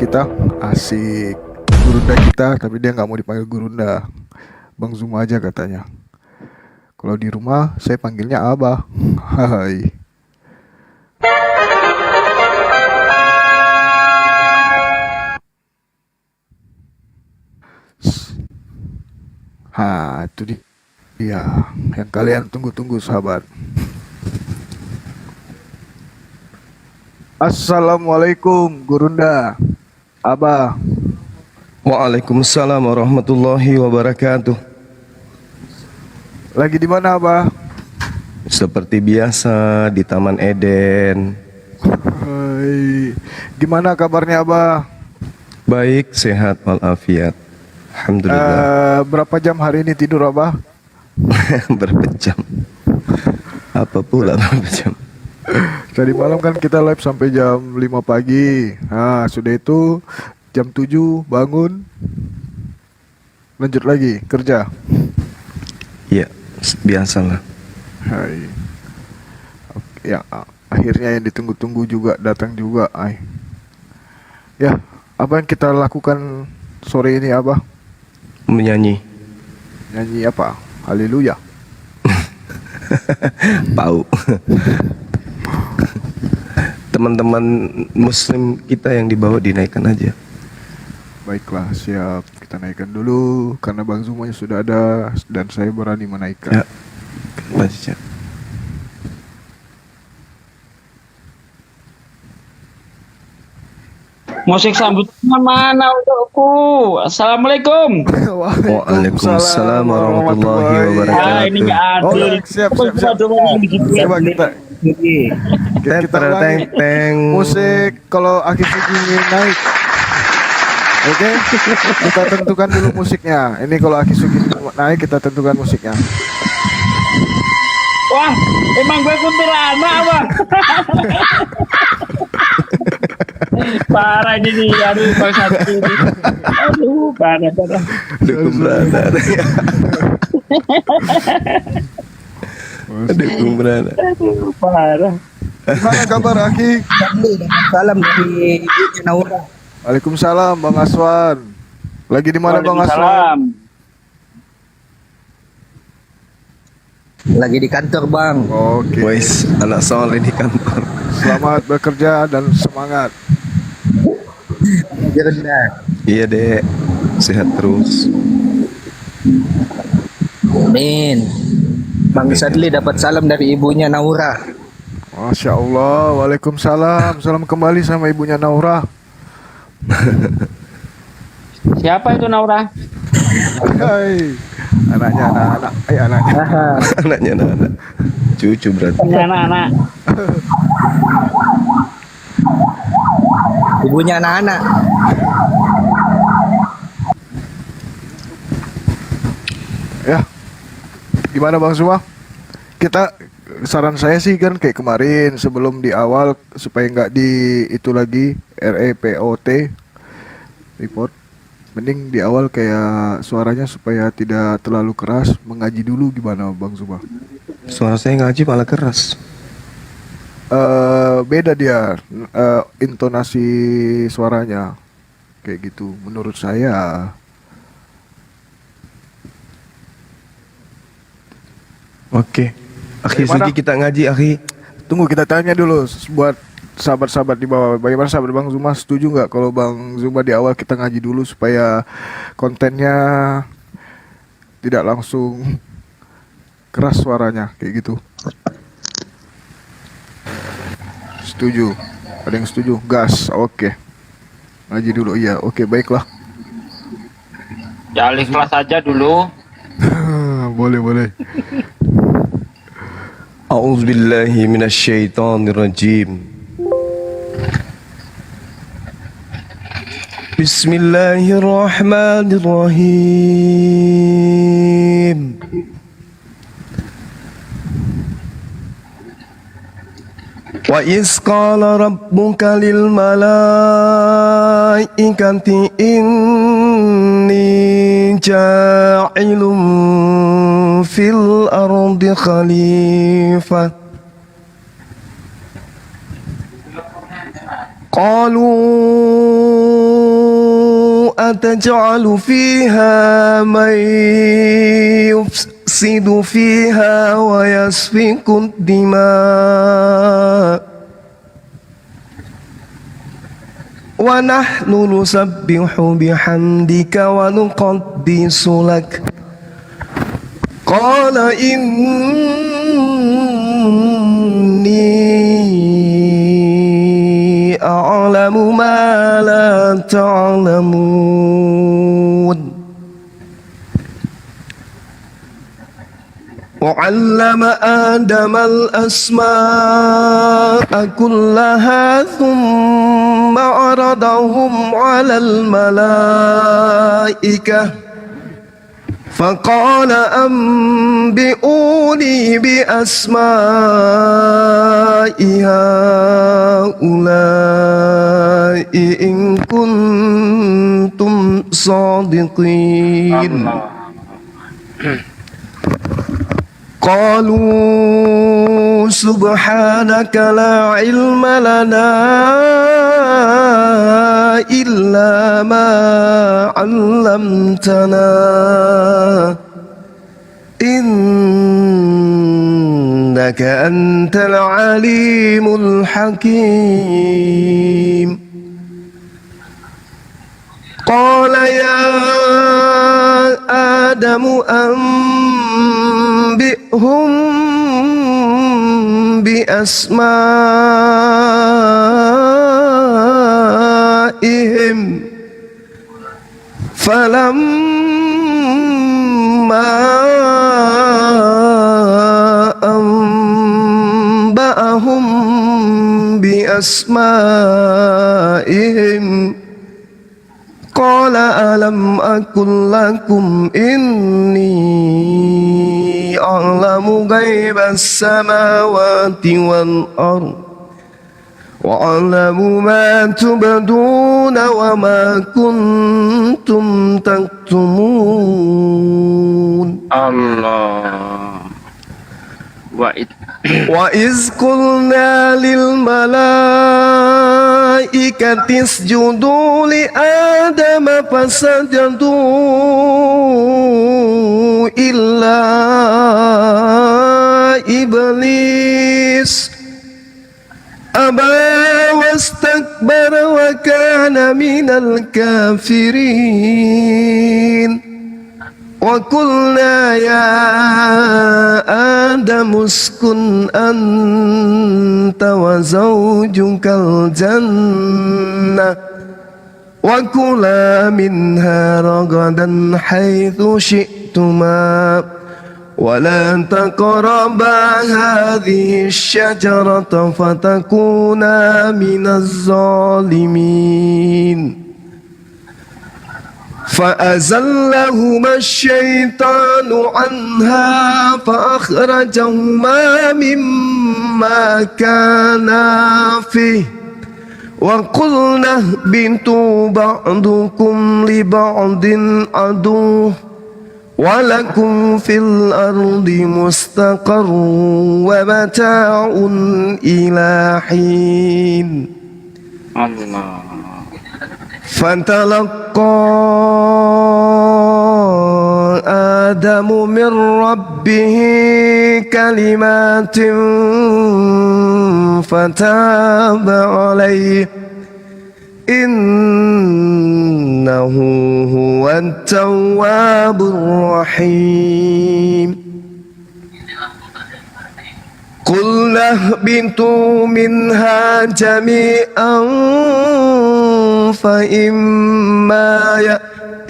kita. Asik. Gurunda kita, tapi dia nggak mau dipanggil Gurunda. Bang Zuma aja katanya. Kalau di rumah saya panggilnya Abah. Hai. Itu dia yang kalian tunggu-tunggu, sahabat. Assalamualaikum Gurunda, Abah. Waalaikumsalam warahmatullahi wabarakatuh. Lagi di mana, Abah? Seperti biasa di Taman Eden. Hai. Gimana kabarnya, Abah? Baik, sehat walafiat. Alhamdulillah. Berapa jam hari ini tidur, Abah? Berapa jam? Apa pula berapa jam? Tadi malam kan kita live sampai jam 5 pagi. Nah, sudah itu jam 7 bangun. Lanjut lagi kerja. Ya, biasalah. Hai. Oke, ya, akhirnya yang ditunggu-tunggu juga datang juga, ay. Ya, apa yang kita lakukan sore ini, Abah? Menyanyi. Nyanyi apa? Haleluya. Pau. Teman-teman muslim kita yang dibawa dinaikkan aja. Baiklah, siap. Kita naikkan dulu karena Bang Zumanya sudah ada dan saya berani menaikkan. Ya. Baca. Musik sambutan mana untukku? Assalamualaikum. Waalaikumsalam warahmatullahi wabarakatuh. Ini nggak Oh, adil. siap. Coba kita ulangi. Teng. Musik kalau Aki Sugeng naik. Oke, kita tentukan dulu musiknya. Ini kalau Aki Sugeng naik, kita tentukan musiknya. Wah, emang gue kuntilanak apa? Parah jadi, aduh kalau satu ini. Aduh, parah. Dukung berada. Dukung berada. Aduh, parah. Gimana kabar Aki? Salam dari Naura. Waalaikumsalam Bang Aswan. Lagi di mana Bang Aswan? Waalaikumsalam. Lagi di kantor, Bang. Oke. Wes, anak soleh di kantor. Selamat bekerja dan semangat. Jernih. Iya dek, sehat terus. Amin. Bang Sadli dapat salam dari ibunya Naura. Masya Allah. Waalaikumsalam. Salam kembali sama ibunya Naura. Siapa itu Naura? Hai. Anaknya anak-anak. Anaknya. Anaknya anak. Cucu berarti. Ini anak-anak. Ibunya anak-anak. Ya. Gimana Bang Zuma? Kita saran saya sih kan kayak kemarin sebelum di awal supaya nggak di itu lagi REPOT report, mending di awal kayak suaranya supaya tidak terlalu keras, mengaji dulu. Gimana Bang Zuma? Suara saya ngaji malah keras. Beda dia intonasi suaranya kayak gitu menurut saya. Oke. Akhi Bagaimana? Sugi kita ngaji, akhi. Tunggu, kita tanya dulu buat sahabat-sahabat di bawah. Bagaimana sahabat Bang Zuma, setuju nggak kalau Bang Zuma di awal kita ngaji dulu supaya kontennya tidak langsung keras suaranya kayak gitu? Setuju? Ada yang setuju? Gas, oke. Ngaji dulu, iya, oke, baiklah. Ya, kelas aja dulu. Boleh. A'udzu billahi minasyaitonir rajim. Bismillahirrahmanirrahim. Wa iz qala rabbuka lil malaikati inni ja'ilun fil ardi khalifah. Qalu تجعل فيها من يفسد فيها ويسفك الدماء ونحن نسبح بحمدك ونقدس لك قال إني أعلم ما لا تعلمون وعلم آدم الأسماء كلها ثم عرضهم على الملائكة فقال أنبئوني بأسماء هؤلاء إن كنتم صادقين قالوا سبحانك لا علم لنا إلا ما علمتنا إنك أنت العليم الحكيم قال يا آدم أنبئهم بأسمائهم فلما أنبأهم بأسمائهم قال ألم أقل لكم إني أعلم غيب السماوات والأرض وأعلم ما تبدون وما كنتم تكتمون Allah. وإذ قلنا للملائكة اسجدوا لآدم فسجدوا إلا إبليس أبى واستكبر وكان من الكافرين وقلنا يا آدم اسكن أنت وزوجك الجنة وكلا منها رغدا حيث شئتما ولا تقربا هذه الشجرة فتكونا من الظالمين فأزلهما الشيطان عنها فأخرجهما مما كانا فيه وقلنا اهبطوا بعضكم لبعض عدو ولكم في الأرض مستقر ومتاع إلى حين Allah. فتلقى آدم من ربه كلمات فتاب عليه إنه هو التواب الرحيم قلنا اهبطوا منها جميعا فإما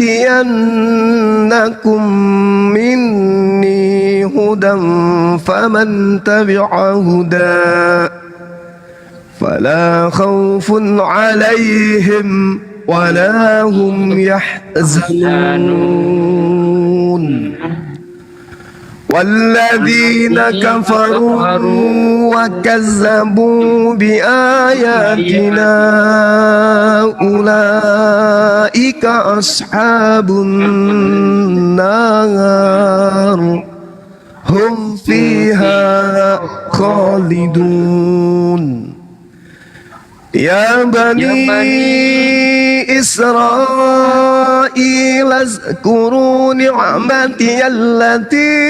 يأتينكم مني هدى فمن تبع هدى فلا خوف عليهم ولا هم يحزنون والذين كفروا وكذبوا بآياتنا أولئك أصحاب النار هم فيها خالدون يا بني إسرائيل إسرائيل اذكروا نعمتي التي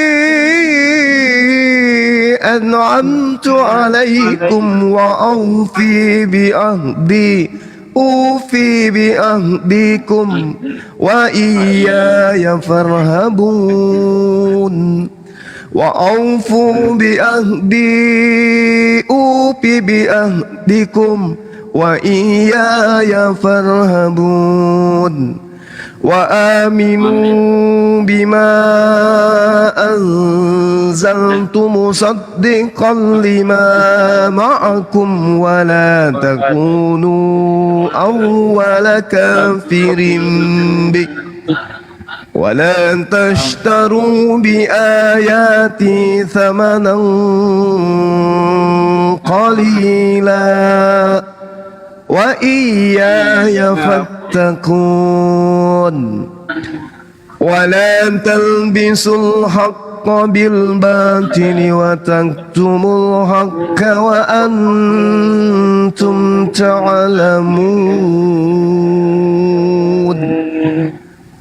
أنعمت عليكم أوفي بأهدكم وإياي فارهبون وأوفوا بأهدي أوف بأهدكم وإياي فارهبون وآمنوا بما أنزلت مصدقا لما معكم ولا تكونوا أول كافر به ولا تشتروا بآياتي ثمنا قليلا وإياي فاتقون ولا تلبسوا الحق بالباطل وتكتموا الحق وأنتم تعلمون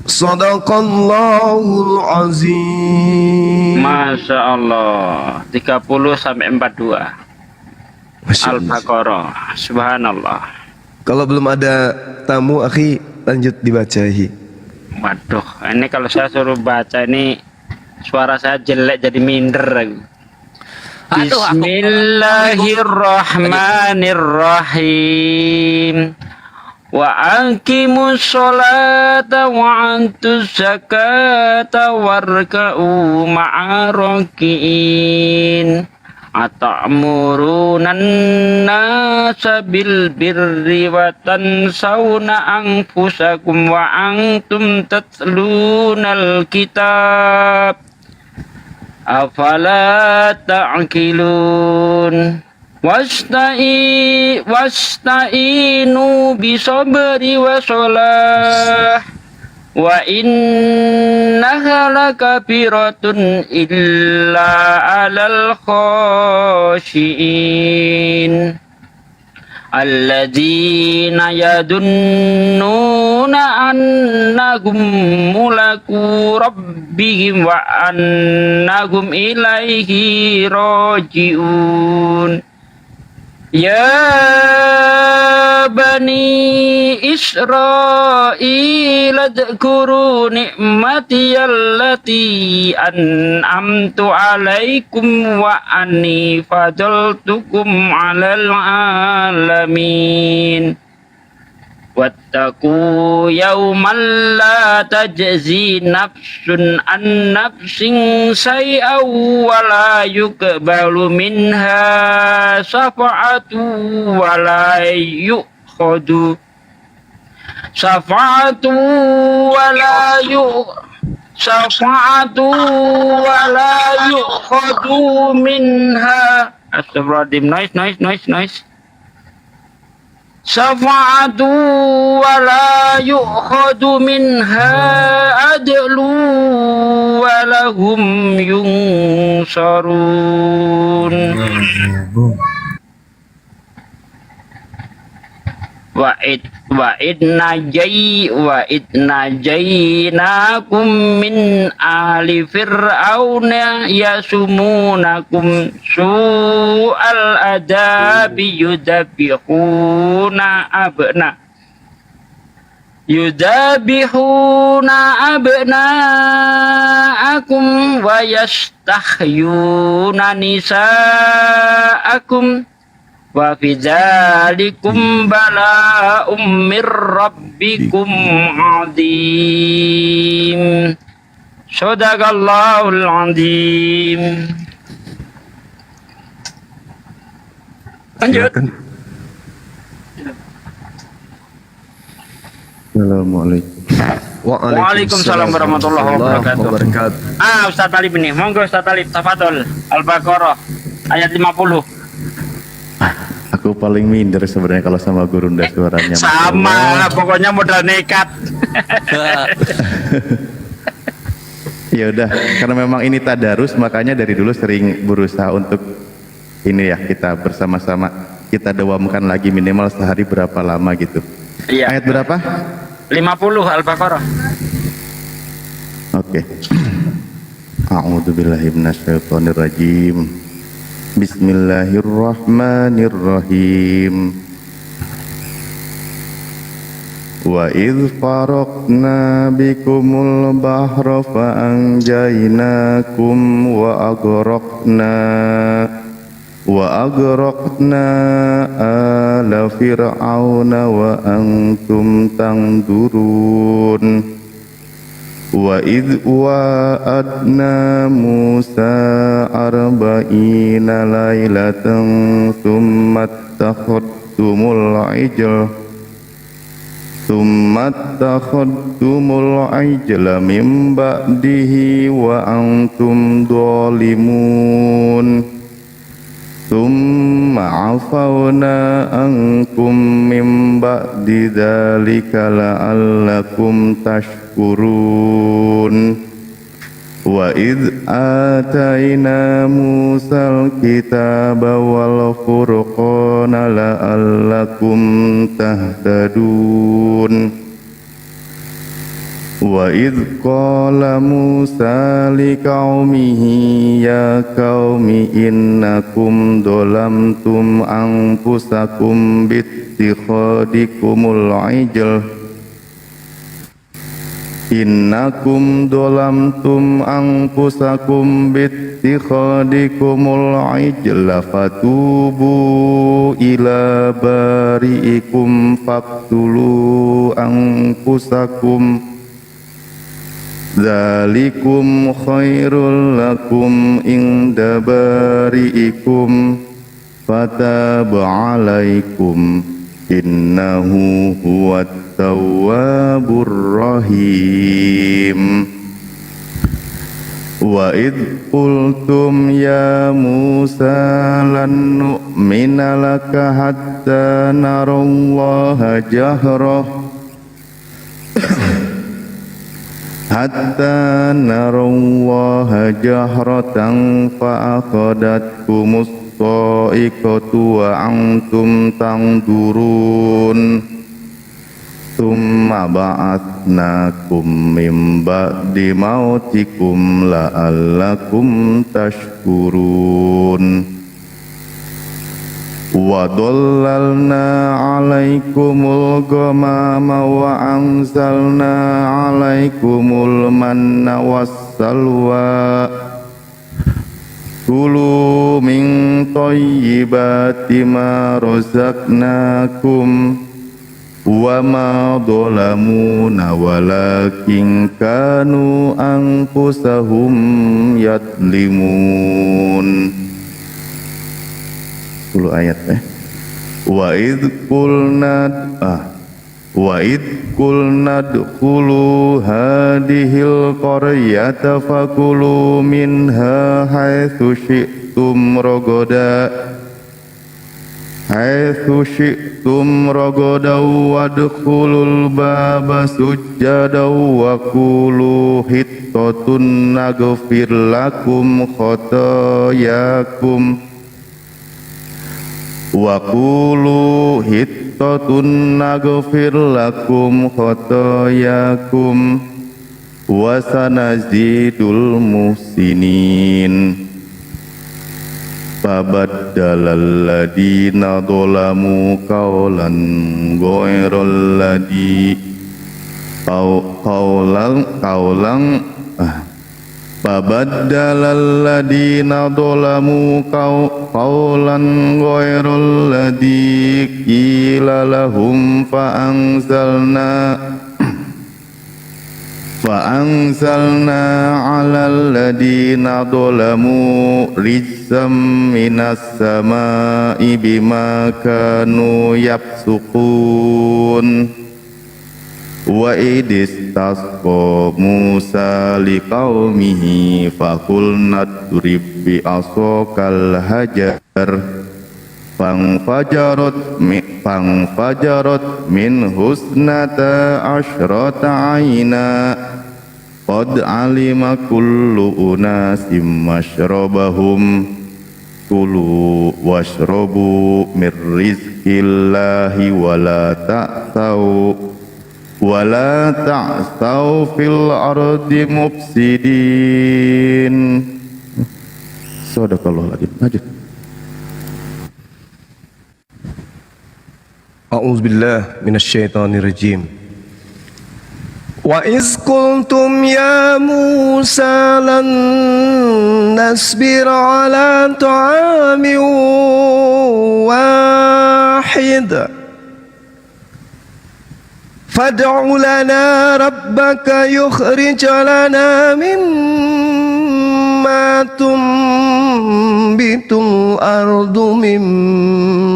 صدق الله العظيم. Masya Allah 30 sampai 42 Al-Baqarah. Subhanallah. Kalau belum ada tamu, akhi lanjut dibacahi. Waduh, ini kalau saya suruh baca ini suara saya jelek jadi minder aku. Bismillahirrahmanirrahim. Wa aqimus sholata wa antuz zakata warka'u ma'arakiin. Atamuruna nasa bil birri wa tansawna anfusakum wa antum tatlunal kitab afala ta'qilun wasta'inu bisabri wa sholah wa innaha lakabiratun illa alal khashiin alladzina yadunnuna annahum mulaku rabbihim wa annahum ilaihi raji'un. Ya bani Israil adhkuru ni'mati allati an'amtu alaikum wa anni fadaltukum alal alamin. Wattaqu yawman la tajzi nafsun an nafsin say'aw wa la yuqbalu minha syafa'atu wa la yu'khadu syafa'atu wa la yu'khadu minha. Astagfirullahaladzim, noise. Syafa'atu wa la yu'khadu minha adlu wa lahum yunsarun. Wa idnajaynakum min ali fir'auna yasumunakum su'al adabi yudabihuna abna'akum wa yastahyuna nisa'akum wa fi dzalikum bala'um mir rabbikum 'adzim. Shadaqallahul 'adzim. Lanjut. Assalamualaikum. Waalaikumsalam warahmatullahi wabarakatuh. Ustaz Talib ini, monggo Ustaz Talib, tafadhol. Al-Baqarah ayat 50. Aku paling minder sebenarnya kalau sama Gurunda suaranya. Sama lah, pokoknya modal nekat. Ya udah, karena memang ini tadarus, makanya dari dulu sering berusaha untuk ini ya, kita bersama-sama kita dawamkan lagi minimal sehari berapa lama gitu. Iya. Ayat berapa? 50 Al-Baqarah. Oke. A'udzubillahi minasyaitonirrajim. Bismillahirrahmanirrahim. Wa idh faraqna bikumul bahra fa anjaynakum wa agraqna ala fir'auna wa antum tanzurun. Wa idh wa'adna Musa arba'ina laylatan thumma attakhadtumul ijla min ba'dihi wa antum dhalimun. Thumma afawna ankum min ba'di dzalika la'allakum tashkurun. Wa idh atayna Musal kitaba wal furqana la'allakum tahtadun. Wa idh qala Musa liqaumihi ya qaumi innakum dhalamtum anfusakum bittikhadikumul ijl innakum dhalamtum anfusakum bittikhadikumul ijla fatubu ila bari'ikum faqtulu anfusakum dzalikum khairul lakum inda bari'ikum fataba alaikum innahu huwat tawwabur rahim. Wa idh qultum ya Musa lan nu'mina laka hatta narallaha jahrah hatta narallaha jahratan fa akhadhatkumus sa'iqatu wa antum tanzurun. Tsumma ba'atsnakum min ba'di mautikum la'allakum tashkurun. Wa dhallalna 'alaikumul ghamama wa anzalna 'alaikumul manna wassalwa kulu min thayyibati ma razaqnakum wa ma dhalamuna walakin kanu anfusahum yadlimun. 10 ayat Wa idh qulna dkhulu hadhil qaryata fakulu minha haitsu syi'tum ragadan wadkhulul baba sujjadan wa qulu hittatun naghfir lakum khotoyakum wa qulu hittatun naghfir lakum khotoyakum wa sanazidul muhsinin. Fabaddalal ladina dhalamu qawlan ghairal ladzi Fabaddalal ladina dhalamu qawlan ghairal ladzi qila lahum fa'anzalna 'alal ladina dhalamu rijzam minas sama'i bima kanu yafsukun. Wa idistasqa Musa liqaumihi faqulna drib bi asokal hajar fangfajarat min husnata asyrata aina qad alima kullu unasim masyrabahum kulu washrabu mir rizqillahi wala ta'tau ولا تعثوا في الأرض مفسدين. Sadaqallahu aladzim. Lanjut. A'udzu billahi minasyaitonir rajim. Wa iz qultum ya Musa lan nasbir ala ta'amin wahid fad'u lana rabbaka yukhrij lana mimma tumbitul ardu min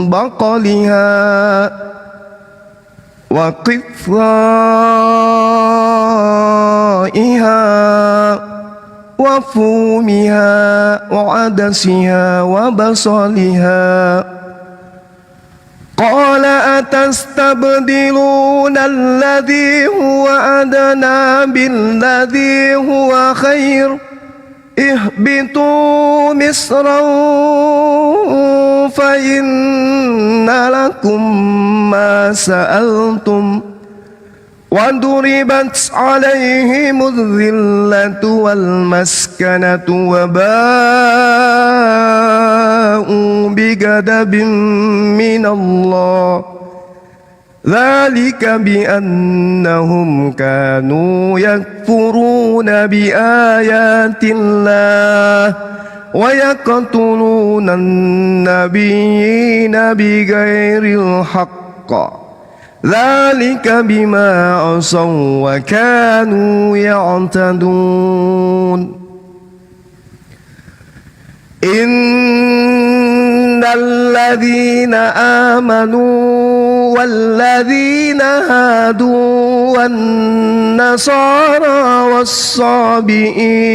baqaliha wa qithaiha wa fumiha wa adasiha wa basaliha. Qala atastabdiluna alladhi huwa adna billadhi huwa khair ihbitu misran fa inna lakum ma sa'altum wa duribat alaihimudh dhillatu wal maskanatu wa ba'u bighadabin minallah dhalika biannahum kanu yakfuruna biayatillah wa yaqtuluna an-nabiyyina bighairil haqq dhalika bima asaw wa kanu ya'tadun. Innal ladzina amanu wal ladzina hadu wan nasara was-sabiin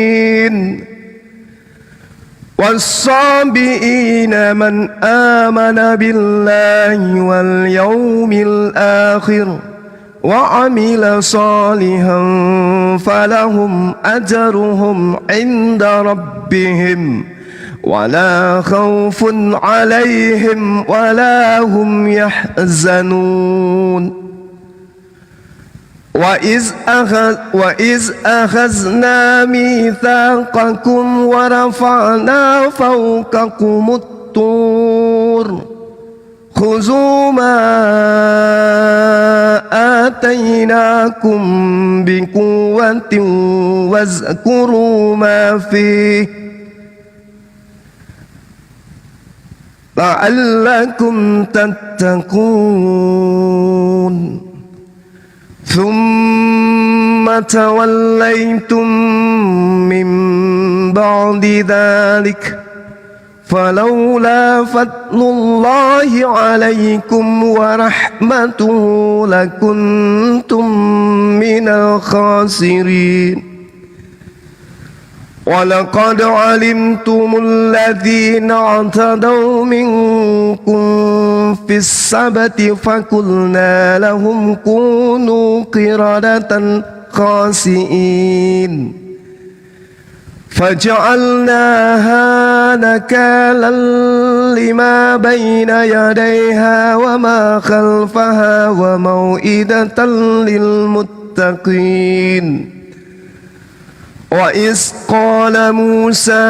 والصابئين من آمن بالله واليوم الآخر وعمل صالحا فلهم أجرهم عند ربهم ولا خوف عليهم ولا هم يحزنون. وإذ أخذنا ميثاقكم ورفعنا فوقكم الطور خذوا ما آتيناكم بقوة واذكروا ما فيه لعلكم تتقون. ثم توليتم من بعد ذلك فلولا فضل الله عليكم ورحمته لكنتم من الخاسرين. ولقد علمتم الذين اعتدوا منكم في السبت فقلنا لهم كونوا قردة خاسئين فجعلناها نكالا لما بين يديها وما خلفها وموئدة للمتقين. وإذ قال موسى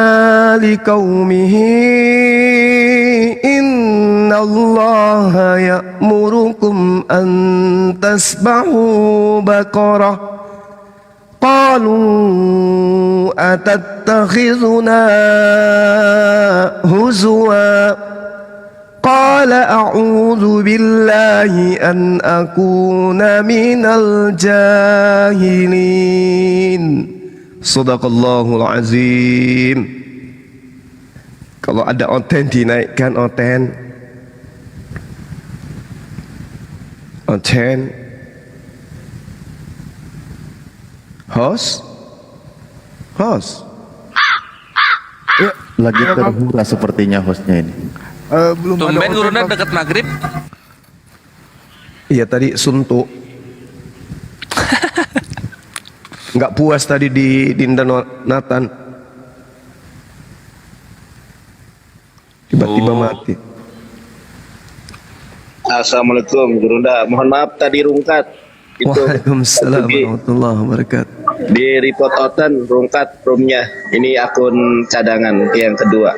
لقومه إن الله يأمركم أن تذبحوا بقرة قالوا أتتخذنا هزوا قال أعوذ بالله أن أكون من الجاهلين. Sadaqallahul azim. Kalau ada onten dinaikkan onten. Onten. Host. Host. Lagi terhura sepertinya hostnya ini. Belum ada Tumben order, turunnya Bang. dekat maghrib. Iya tadi suntuk. Nggak puas tadi di Dinda Nathan. Tiba-tiba mati. Assalamualaikum Gurunda, mohon maaf tadi rungkat. itu Waalaikumsalam Pergi warahmatullahi wabarakatuh. di report outen rungkat roomnya. Ini akun cadangan yang kedua.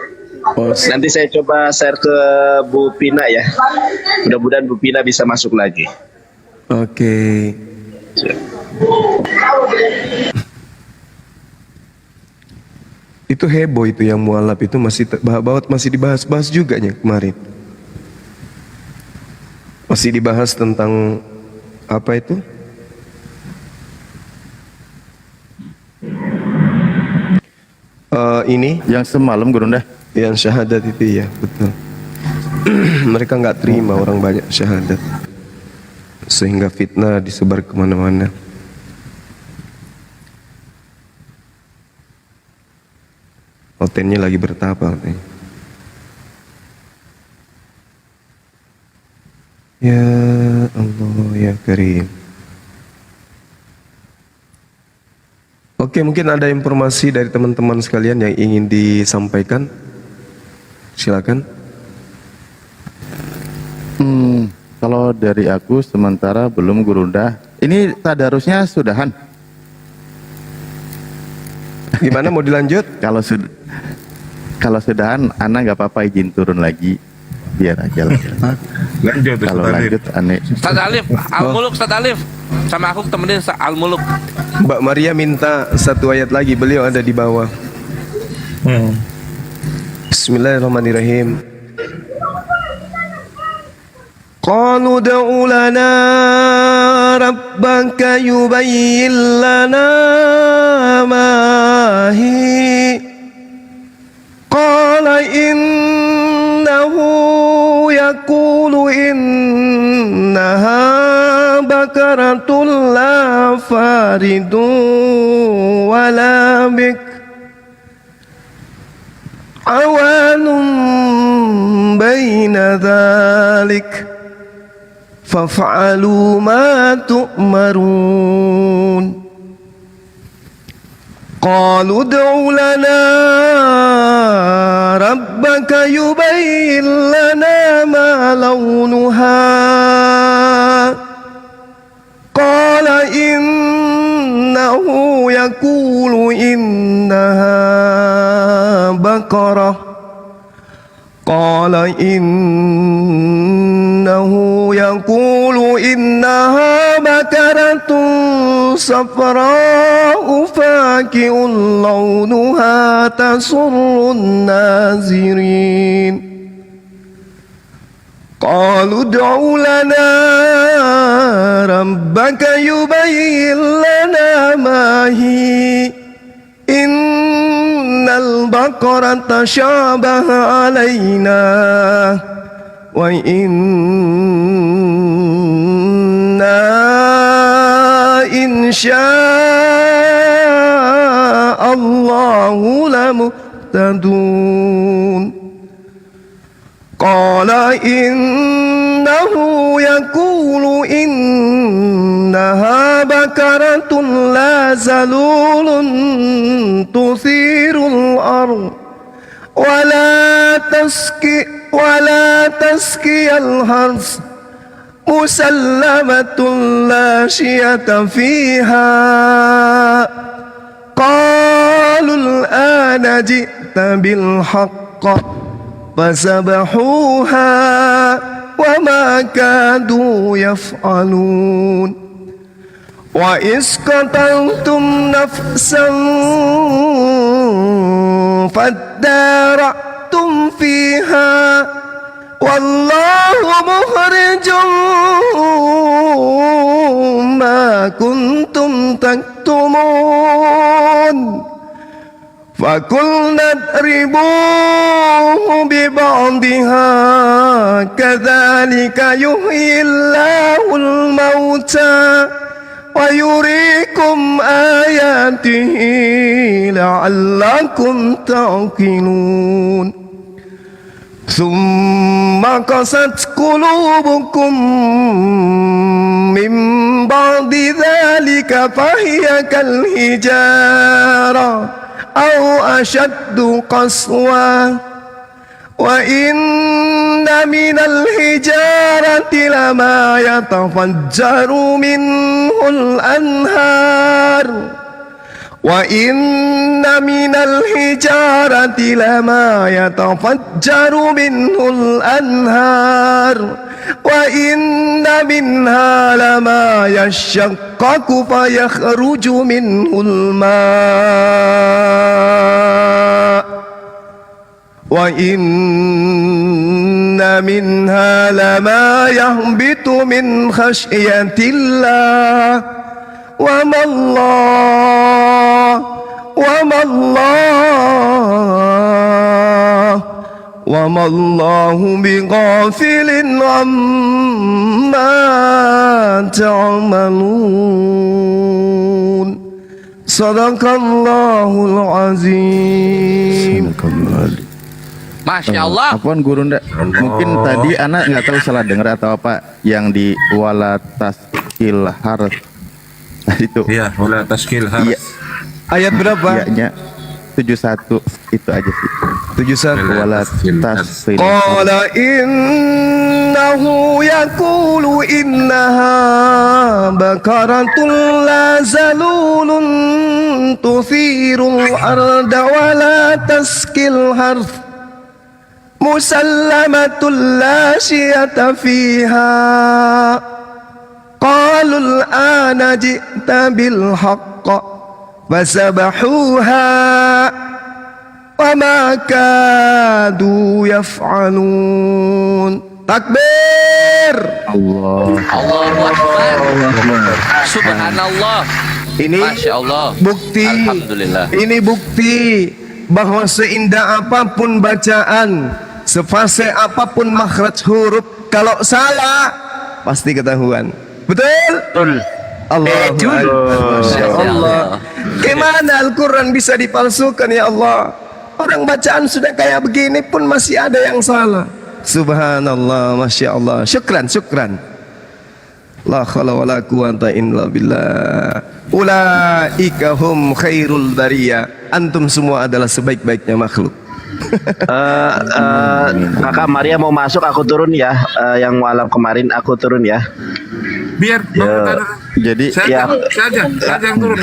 Oh, Nanti saya coba share ke Bu Pina ya. Mudah-mudahan Bu Pina bisa masuk lagi. Oke. Itu heboh itu yang mualaf itu masih dibahas-bahas juga nya kemarin. Masih dibahas tentang apa itu? Ini Yang semalam Gurunda. yang syahadat itu ya, betul. Mereka nggak terima orang banyak syahadat, sehingga fitnah disebar kemana-mana. Hotelnya lagi bertapa katanya. Ya Allah ya Karim. Oke, mungkin ada informasi dari teman-teman sekalian yang ingin disampaikan. Silakan. Kalau dari aku sementara belum Gurunda. Ini tadarusnya sudahan. Gimana mau dilanjut? Kalau sudahan, Ana nggak apa-apa izin turun lagi, biar aja lah. Lanjut Kalau Ustaz Alif. lanjut aneh. Ustaz Alif, Al-Muluk Ustaz Alif. Sama aku temenin Al-Muluk. Mbak Maria minta satu ayat lagi, beliau ada di bawah. Bismillahirrahmanirrahim. Qalu da'u lana rabbaka yubayyin lana ma hi. Qala innahu yaqulu innaha bakaratun la faridun wala bik awanun baina dhalik faf'alu ma tu'marun. Qalu ud'u lana rabbaka yubayyin lana ma launuha. Qala innahu yaqulu innaha baqarah. Qala innahu yaqulu innaha bakaratun safra'u faqi'un launuha tasurrun nazirin. Qalu ud'u lana rabbaka yubayyin lana ma hi. Innal baqarata syabaha alaina wa inna insya'allahu lamuhtadun. Qala innahu yaqulu innaha bakaratun la zalulun tuthirul ard wala taski al-harz musallamatun la syiyata fiha. Qalu al-ana ji'ta bil haqq فسبحوها وما كادوا يفعلون. وإذ قتلتم نفسا فادارأتم فيها والله مخرج ما كنتم تكتمون. فقلنا اضربوه ببعضها كذلك يحيي الله الموتى ويريكم آياته لعلكم تعقلون. ثم قست قلوبكم من بعد ذلك فهي كالحجارة أو أشد قسوة وإن من الحجارة لما يتفجر منه الأنهار وإن من الحجارة لما يتفجر منه الأنهار وإن منها لما يشقق فيخرج منه الماء وإن منها لما يهبط من خشية الله وما الله بغافل عما تعملون صدق الله العظيم. Masya Allah. Apaan guru ndak? Mungkin tadi anak nggak tahu salah dengar atau apa yang di walataskil harf. Tadi itu. Iya, wala taskil harf. Iya. Ayat berapa? Iyanya 71 itu aja sih. 71. Walataskil. Qala innahu yaqulu innaha bakaratun la zalulun tuthirul arda wa la taskil harf musallamatul la syiyata fiha qalul ana ji'ta bil haqq fasabahuha wa ma kadu yaf'alun. Takbir. Allah. Allahu Akbar. Subhanallah. Ini Masya Allah. bukti. Alhamdulillah. Ini bukti bahwa seindah apapun bacaan, sefasih apapun makhraj huruf, kalau salah pasti ketahuan. Betul? Betul. Allah. Masya Allah. Gimana Al-Quran bisa dipalsukan ya Allah? Orang bacaan sudah kayak begini pun masih ada yang salah. Subhanallah, Masya Allah. Syukran. La khala wa la quwata illa billah. Ulaika hum khairul bariyah. Antum semua adalah sebaik-baiknya makhluk. Kakak Maria mau masuk, aku turun ya. Yang malam kemarin aku turun ya. Biar Jadi saya yang turun.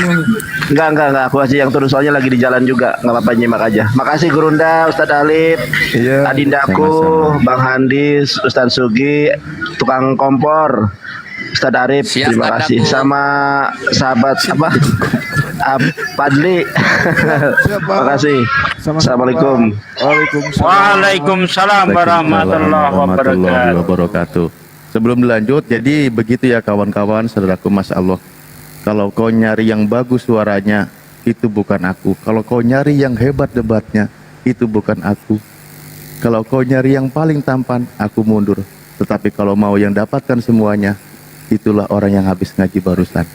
Enggak, aku aja yang turun soalnya lagi di jalan juga. Enggak apa-apa, nyimak aja. Makasih Gurunda, Ustadz Alif, Iya, Adindaku, sama-sama. Bang Handis, Ustadz Sugi, tukang kompor, Ustadz Arif, Siap, terima kasih. Adindaku. Sama sahabat apa? Padli. Makasih. Assalamualaikum. Waalaikumsalam warahmatullahi wabarakatuh. Sebelum dilanjut, jadi begitu ya kawan-kawan, saudaraku, Masya Allah. Kalau kau nyari yang bagus suaranya, itu bukan aku. Kalau kau nyari yang hebat debatnya, itu bukan aku. Kalau kau nyari yang paling tampan, aku mundur. Tetapi kalau mau yang dapatkan semuanya, itulah orang yang habis ngaji barusan.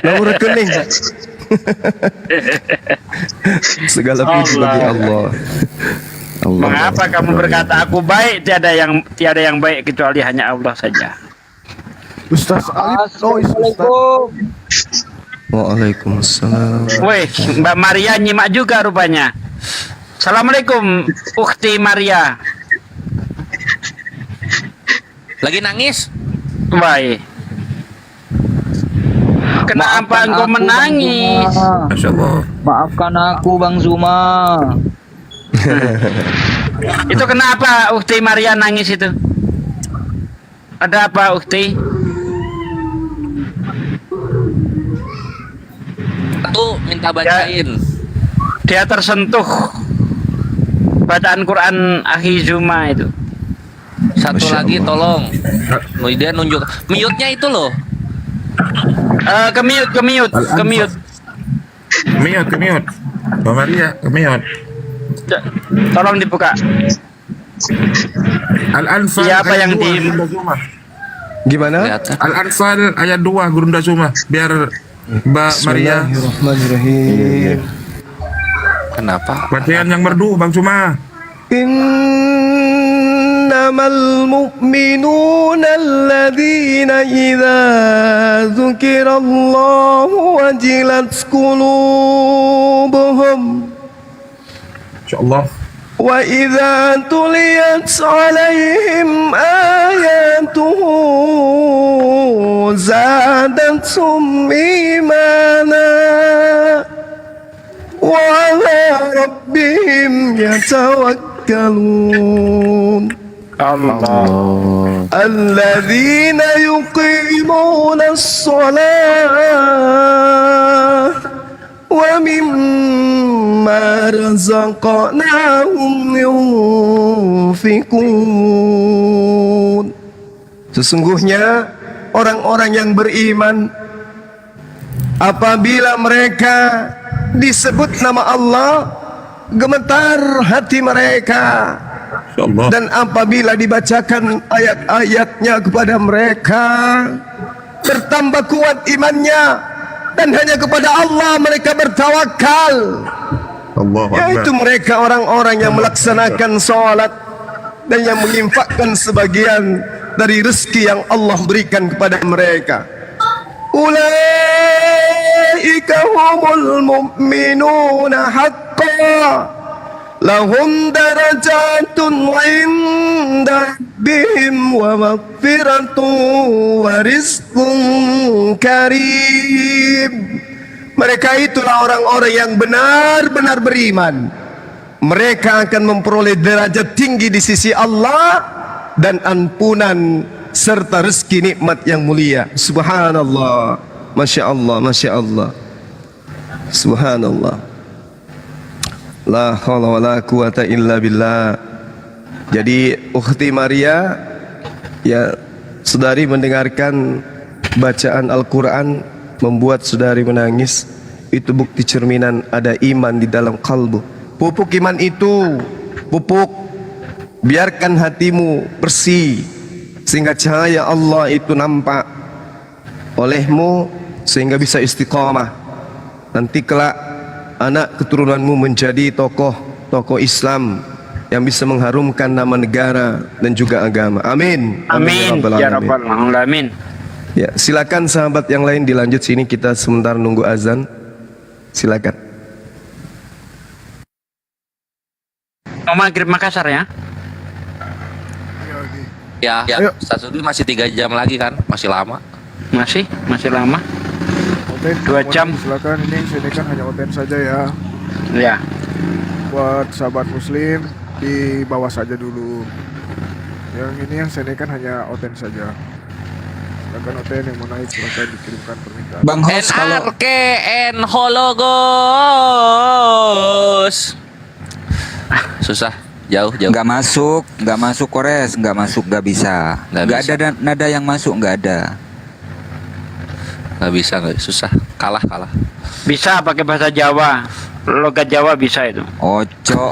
Nomor rekening. Segala puji bagi Allah. Mengapa kamu berkata aku baik? Tiada yang baik kecuali hanya Allah saja. Ustaz Alif noise Ustaz. Waalaikumsalam. Woi, Mbak Maria nyimak juga rupanya. Assalamualaikum, Ukhti Maria. Lagi nangis? Baik. Kenapa Maafkan engkau aku, menangis? Bang Zuma. Masya Allah. Maafkan aku Bang Zuma. Itu kenapa Ukhti Maria nangis itu? Ada apa Ukhti? Tuh minta bacain. Dia tersentuh bacaan Quran Akhi Zuma itu. Satu lagi tolong. Dia nunjuk. Mute-nya itu loh. Ke mute. Kemiut. Mbak Maria, kemiut. Tolong dibuka. Al-Anfal Siapa ayat yang 2, di Gurunda Zuma. Gimana? Kelihatan. Al-Anfal ayat 2 Gurunda Zuma. Biar Mbak Maria Bismillahirrahmanirrahim. Kenapa? bacaan yang merdu Bang Zuma. Innamal mu'minuna alladzina idza dzukirallahu wajilat qulubuhum Insyaallah. وإذا تليت عليهم آياته زادتهم إيمانا وعلى ربهم يتوكلون Allah. الذين يقيمون الصلاة ومما رزقناهم ينفقون. Sesungguhnya orang-orang yang beriman apabila mereka disebut nama Allah, gemetar hati mereka. InsyaAllah. Dan apabila dibacakan ayat-ayatnya kepada mereka, bertambah kuat imannya, dan hanya kepada Allah mereka bertawakal. Allahu Yaitu Akbar. mereka orang-orang yang melaksanakan sholat dan yang menginfakkan sebagian dari rezeki yang Allah berikan kepada mereka. Ulaika humul mu'minuna haqqan lahum darajatun 'inda rabbihim wa maghfiratun wa rizqun karim. Mereka itulah orang-orang yang benar-benar beriman. Mereka akan memperoleh derajat tinggi di sisi Allah dan ampunan serta rezeki nikmat yang mulia. Subhanallah. Masya Allah, Masya Allah. Subhanallah. La haula wa la quwata illa billah. Jadi Ukhti Maria, ya, saudari mendengarkan bacaan Al-Quran membuat saudari menangis. Itu bukti cerminan ada iman di dalam kalbu. Pupuk iman itu, pupuk, biarkan hatimu bersih sehingga cahaya Allah itu nampak olehmu sehingga bisa istiqamah. Nanti kelak anak keturunanmu menjadi tokoh Islam yang bisa mengharumkan nama negara dan juga agama. Amin. Amin. Ya Rabbal Alamin. Ya, silakan sahabat yang lain dilanjut sini, kita sebentar nunggu azan. Silakan. Mau maghrib Makassar ya? Ya, Ayo. Ustaz Sudi masih 3 jam lagi kan? Masih lama. Masih lama. Oten, 2 jam. Silakan, ini sini kan hanya Oten saja ya. Ya. Buat sahabat muslim di bawah saja dulu. Yang ini yang sini kan hanya Oten saja. Silakan Oten yang mau naik, silakan dikirimkan permintaan. Bang Host, kalau NRKN Hologos. Susah, jauh. nggak masuk Kores, nggak bisa. Nggak bisa. ada nada yang masuk, nggak ada. Nggak bisa, susah. Kalah. Bisa pakai bahasa Jawa. Logat Jawa bisa itu. Oco.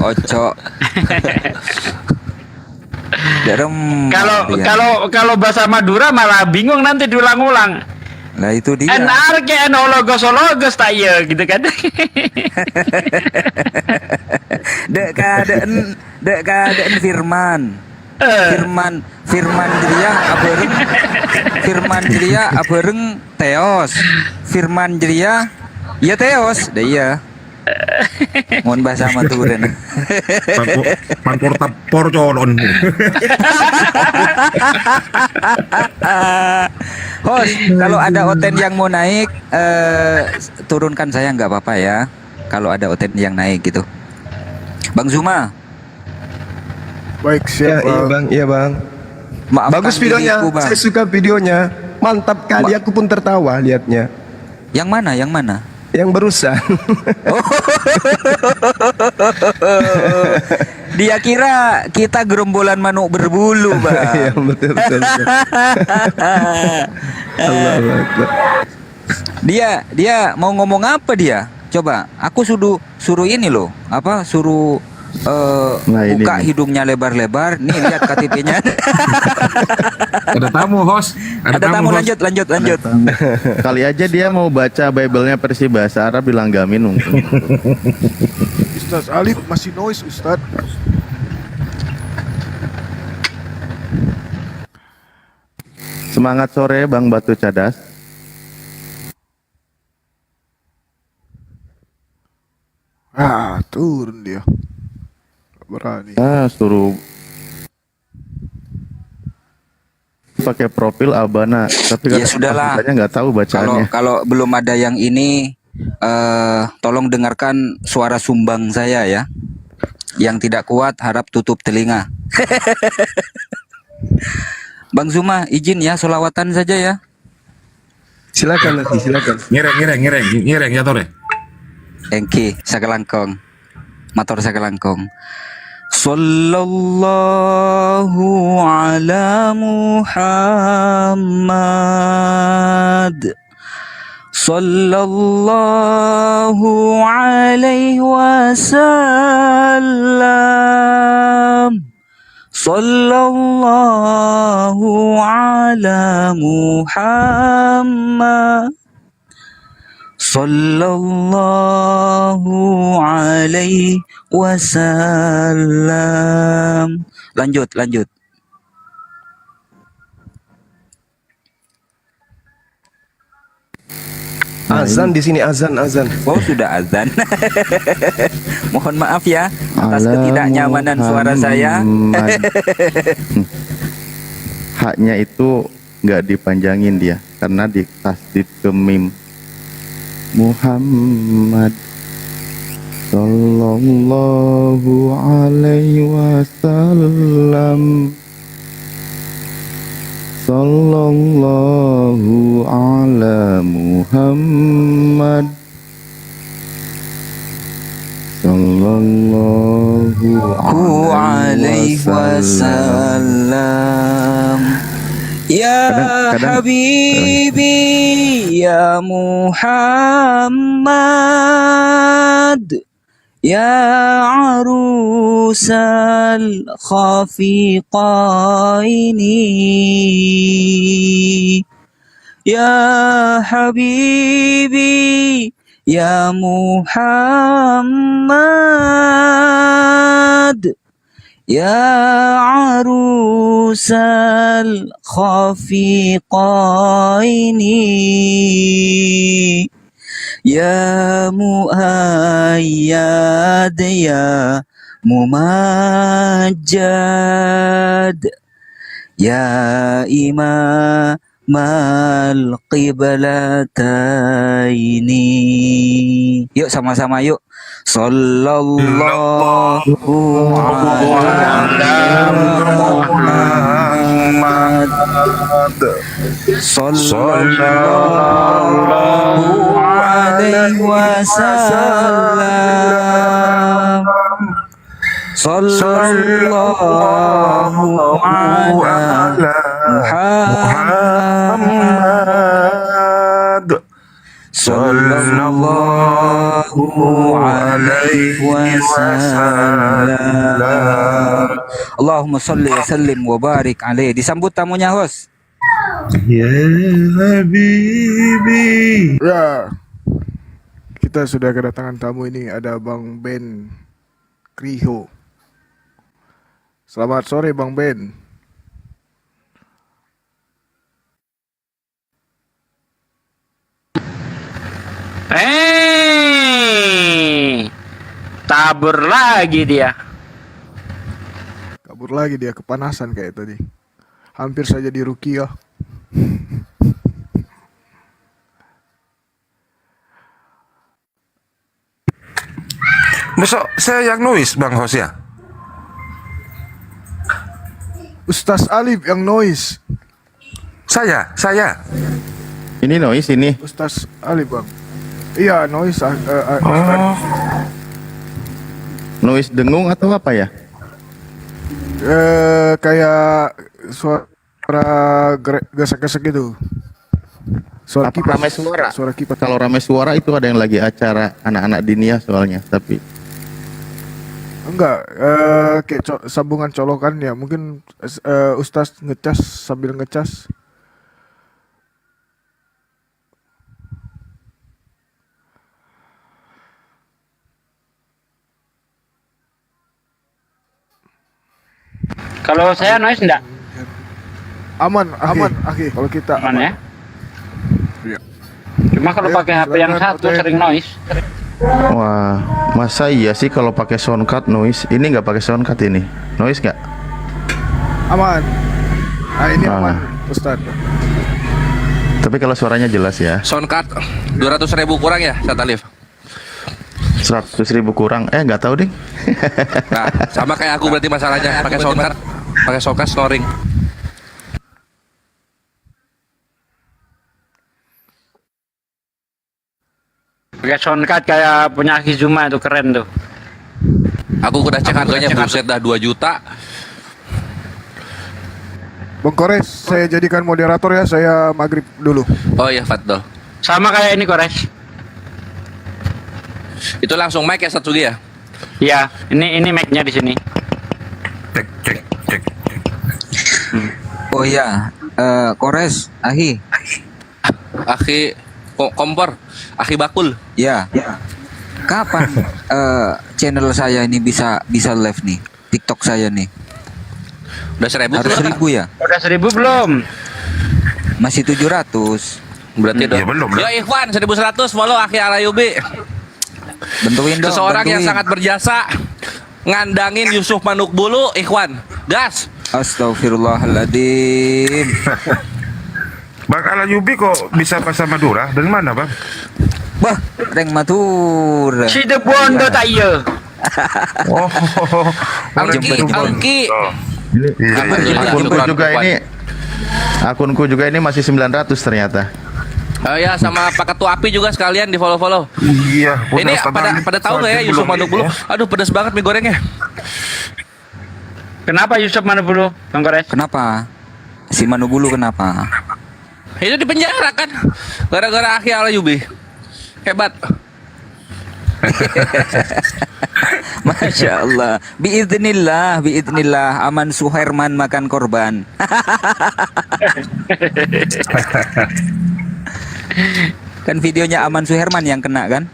Kalau bahasa Madura malah bingung nanti diulang-ulang. Lah itu dia. NRKN Hologos tak iya gitu kan. Dek keadaan Firman Jeria abereng Teos. Firman Jeria ya Teos. Dah iya. Mohon bahasa Maturen. Panportap porcolon. Host, kalau ada Oten yang mau naik, turunkan saya nggak apa-apa ya. Kalau ada Oten yang naik gitu. Bang Zuma, Baik, Ya, siap. iya bang, iya bang. maafkan Bagus videonya, diriku, Bang. saya suka videonya. Mantap kali, aku pun tertawa lihatnya. Yang mana? Yang barusan. Dia kira kita gerombolan manuk berbulu, Iya, Bang. betul. Allahu Akbar. Dia mau ngomong apa dia? Coba, aku suruh ini loh, suruh Nah, ini buka nih. hidungnya lebar-lebar. Nih lihat KTP-nya. Ada tamu, host. Ada tamu, host. lanjut. Kali aja dia mau baca Bible-nya versi bahasa Arab, bilang gamin mungkin. Ustaz Alif masih noise, Ustaz. Semangat sore Bang Batu Cadas. Turun dia. berani. Suruh pakai profil Abana, tapi Ya sudahlah. katanya nggak tahu Kalau bacaannya. kalau belum ada yang ini, tolong dengarkan suara sumbang saya ya. Yang tidak kuat harap tutup telinga. Bang Zuma, izin ya solawatan saja ya. Silakan nanti, silakan. Ngireng ya tore. Engki sakelangkong. Mator sakelangkong. Sallallahu ala Muhammad. Sallallahu alaihi wasallam. Sallallahu ala Muhammad. Sallallahu alaihi wasallam. Lanjut. Azan di sini, azan. Oh, sudah azan. Mohon maaf ya atas ketidaknyamanan suara saya. Haknya itu nggak dipanjangin dia, karena di tasdid ke mim. Muhammad sallallahu alaihi wasallam. Sallallahu ala Muhammad. Sallallahu alaihi wasallam. Ya Habibi ya Muhammad. Ya arusal khafiqaini. Ya Habibi ya Muhammad. Ya arusal khafiqaini. Ya muayyad ya mumajjad. Ya imam al-qiblataini. Yuk sama-sama yuk. Sallallahu ala Muhammad. Sallallahu alaihi wasallam. Sallallahu ala Muhammad. Sallallahu alaihi wasallam. Allahumma salli wa sallim wa barik alaihi. Disambut tamunya, host. Ya Habibi. Ya, kita sudah kedatangan tamu ini, ada Bang Ben Kriho. Selamat sore Bang Ben. Tabur lagi dia. Kabur lagi dia, kepanasan kayak tadi. Hampir saja di Rukiah. Besok saya yang nulis Bang Hos ya. Ustaz Alif yang noise. Saya. Ini noise ini. Ustaz Alif Bang. Iya noise. Noise dengung atau apa ya? Kayak suara gesek-gesek gitu. Suara Apa ramai suara? Suara kipas. Kalau ramai suara itu ada yang lagi acara anak-anak diniyah soalnya, tapi Enggak, kayak sambungan colokan ya. Mungkin Ustaz ngecas sambil ngecas. Kalau saya noise enggak? Aman, Akhi. Kalau kita Aman ya? Iya. Cuma kalau Ayo, pakai HP yang silakan, satu Ote. sering noise. Wah, masa iya sih kalau pakai soundcard noise? Ini nggak pakai soundcard ini, noise nggak? Aman. Nah ini Ah. aman, Ustaz. Tapi kalau suaranya jelas ya. Soundcard 200.000 kurang ya, Ustaz Alif? 100.000 kurang, nggak tahu ding. Nah, sama kayak aku berarti masalahnya pakai soundcard snoring. Pakai soundcard kayak punya Aki Zuma itu keren tuh. Aku udah cek harganya buset dah 2 juta. Bang Kores, saya jadikan moderator ya, saya maghrib dulu. Oh iya, Fadol. Sama kayak ini Kores. Itu langsung mic ya Satsugi ya? Iya, ini mic-nya di sini. Cek. Oh iya, Kores, Ahi. Aki kompor, Aki bakul. Ya. Kapan channel saya ini bisa live nih? TikTok saya nih. Udah 1.000 Harus belum? 1.000 ya? Udah 1.000 belum? Masih 700. Berarti Ya belum Yo lah. Ikhwan 1.100 follow Aki Alayubi. Bentuin dong. Seseorang yang bentuin. sangat berjasa ngandangin Yusuf Manukbulu, Ikhwan. Gas. Astagfirullahaladzim. Bang Alayubi kok bisa bahasa Madura? Dari mana bang? Bah, reng matur. Si de bondo tak iya. Oh, Angki. Iya. Akunku Syukuran, juga Ikhwan. ini, akunku juga ini masih 900 ternyata. Oh ya, sama Pak Ketua Api juga sekalian di follow. Iya. Ini pada tahu nggak ya Yusuf Manukbulu? Aduh pedas banget mie gorengnya. Kenapa Yusuf Manukbulu, Bang Kores? Kenapa? Si Manubulu kenapa? Itu di penjara kan, gara-gara Aki Alayubi. Hebat. Masya Allah. Biiznillah. Aman Suherman makan korban. Kan videonya Aman Suherman yang kena kan?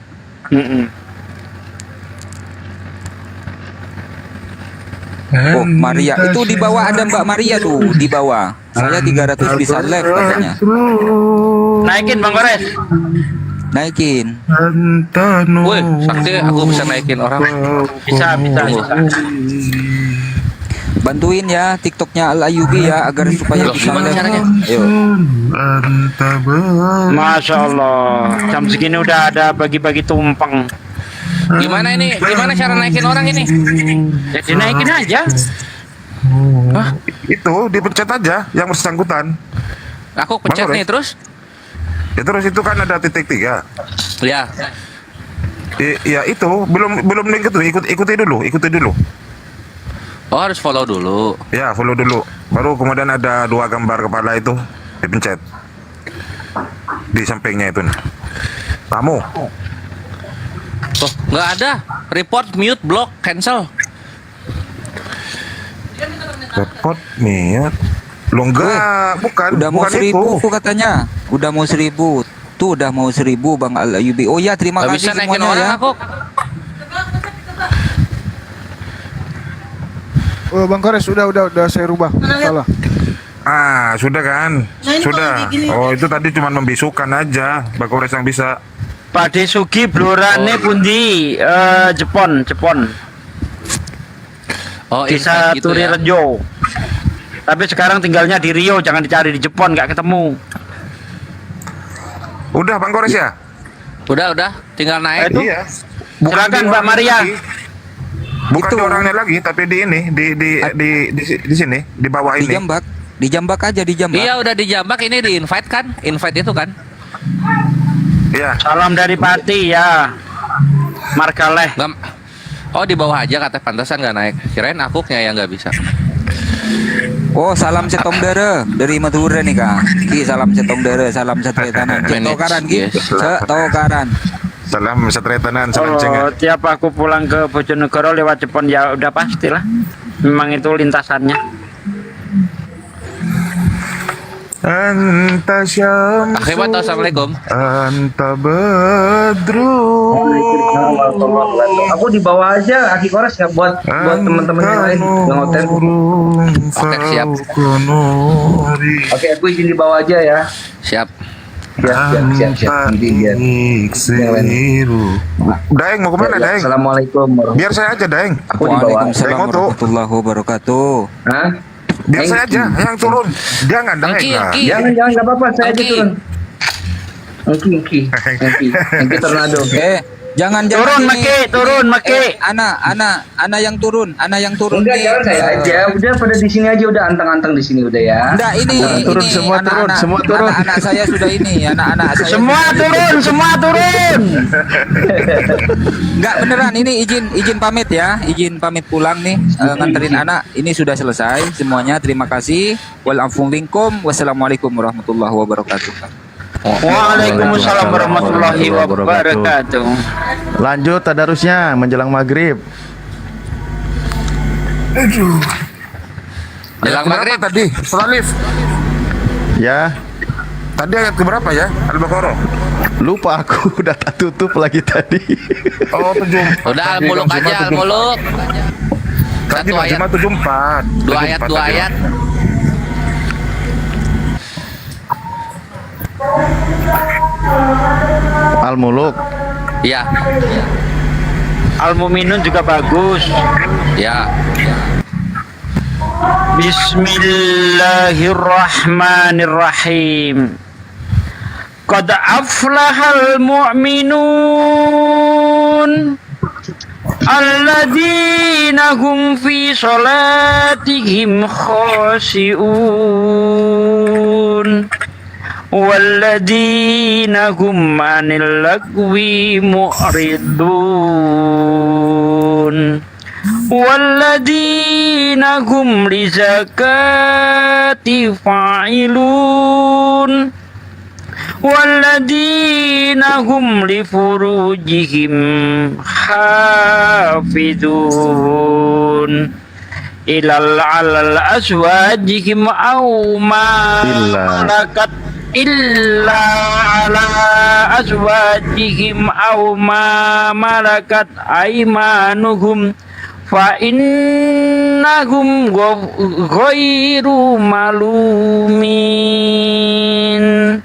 Oh, Maria. Itu di bawah ada Mbak Maria tuh, di bawah. Saya 300 bisa live katanya. Naikin Bang Kores. Naikin. Woi, sakti aku bisa naikin orang. Bisa. Bantuin ya TikToknya Al Ayubi ya agar supaya Loh, bisa gimana live. caranya? Ayo. Masya Allah. Jam segini udah ada bagi-bagi tumpeng. Gimana ini? Gimana cara naikin orang ini? Jadi naikin aja. Itu dipencet aja yang bersangkutan. Aku pencet Bang, nih terus. Ya, terus itu kan ada titik 3. Ya. Ya itu belum link itu ikuti dulu. Oh harus follow dulu. Ya follow dulu. Baru kemudian ada 2 gambar kepala itu dipencet di sampingnya itu nih. Kamu. Oh nggak ada. Report, mute, block, cancel. Report nih. Lo enggak, bukan. Udah mau bukan 1.000 itu. katanya. Udah mau 1.000. Tuh udah mau 1.000 Bang Al Ayubi. Oh ya terima Gak kasih bisa naikin semuanya orang ya. aku. Oh, Bang Kores sudah saya rubah. Salah. Ah, sudah kan? Sudah. Oh, itu tadi cuma membisukan aja. Bang Kores yang bisa. Pak Desugi blorane pundi? Jepon. Oh Desa invite gitu Turi ya. Rejo. Tapi sekarang tinggalnya di Rio, jangan dicari di Jepon, nggak ketemu. Udah Bang Kores ya? Udah. Tinggal naik. Itu. Iya. Silakan, di Mbak orangnya Maria. lagi. Bukan Itu. di orangnya lagi, tapi di ini, di sini, di bawah ini. Dijambak aja dijambak. Iya udah dijambak ini di invite kan? Invite itu kan? Iya. Salam dari Pati ya. Margaleh. Nggak. Oh di bawah aja kata pantasan nggak naik. Kirain akuknya yang nggak bisa. Oh salam setong dere dari Madura nih Kak. Ki salam setong dere, salam setretanan. Tokaran Ki. Yes. Tokaran. Salam setretanan, salam cengar. Tiap aku pulang ke Bojonegoro lewat Jepon ya udah pastilah. Memang itu lintasannya. Anta syamsu. Akhirnya assalamualaikum. Anta badru. Aku di bawah aja, Aki Kores nggak buat teman-teman yang lain yang hotel. Oke, siap. Oke, aku izin di bawah aja ya. Siap. Siap. Nanti biar. Daeng mau kemana Daeng? Assalamualaikum Biar saya aja Daeng. Aku di bawah. Waalaikumsalam Tengok tuh. warahmatullahi wabarakatuh. Hah? Biar saya aja yang turun. Jangan Daeng Engki, lah. Engki. Jangan nggak apa-apa, saya aja Engki. turun. Engki tornado. Jangan Turun ini. Turun Maki. Ana yang turun, Enggak, nih. jangan saya aja. Udah pada di sini aja, udah anteng-anteng di sini udah ya. Enggak, ini Turun, ini, semua turun, semua turun. Anak-anak saya sudah ini, anak-anak saya. Semua turun. Enggak beneran, ini izin pamit ya, izin pamit pulang nih, nganterin anak. Ini sudah selesai semuanya. Terima kasih. Waalaikumsalam. Wassalamualaikum warahmatullahi wabarakatuh. Waalaikumsalam warahmatullahi wabarakatuh. Lanjut tadarusnya menjelang maghrib. Jelang maghrib. Tadi Salif. Ya, Tadi ayat keberapa ya? Al-Baqarah. lupa aku udah tak tutup lagi tadi. Oh, 7. Udah muluk aja, muluk. Tadi Satu ayat. cuma 74. 2 ayat. Al-Muluk. Ya, Al-Mu'minun juga bagus. ya. Bismillahirrahmanirrahim. Qad aflahal mu'minun alladzina hum fi salatihim khashi'un walladzina hum 'anil lagwi mu'ridun walladzina hum lizakati fa'ilun walladzina hum lifurujihim hafidun ilal alal aswajihim aw ma malakat illa ala azwajihim aw ma malakat aymanuhum fa innahum ghairu malumin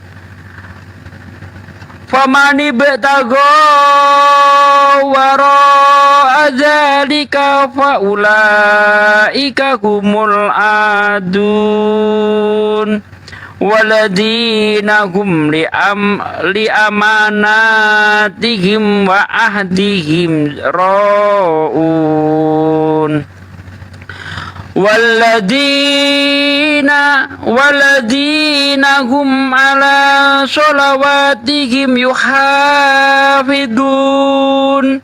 faman ibtagha wara dzalika fa ulaika humul adun waladina hum li amanatihim wa ahdihim raun waladina hum ala sholawatihim yuhafidun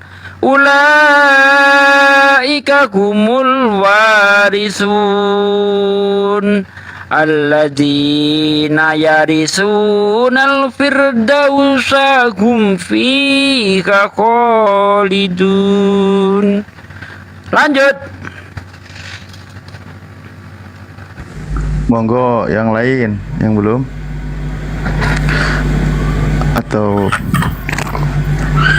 ulaika humul warisun alladzina yarisunal firdausa hum fiha khalidun. Lanjut. Monggo yang lain yang belum atau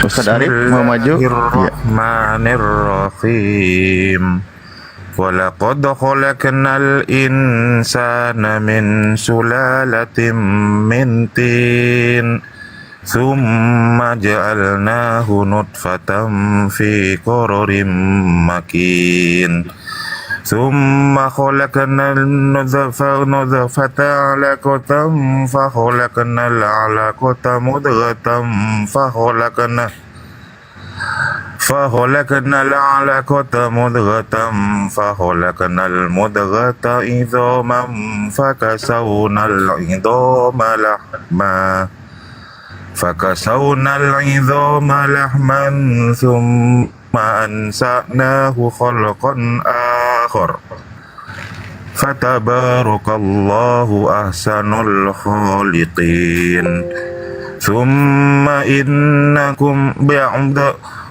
Ustaz Arif mau maju? Ya. Bismillahirrahmanirrahim. Walaqad khalaqnal insana min sulalatin min tin thumma ja'alnahu nutfatan fi qararin makin ثم خلقنا النطفة علقة فخلقنا العلقة مضغة فخلقنا العلقة مضغة فخلقنا المضغة عظاما فكسونا العظام لحما ثم أنشأناه خلقا آخر فتبارك الله أحسن الخالقين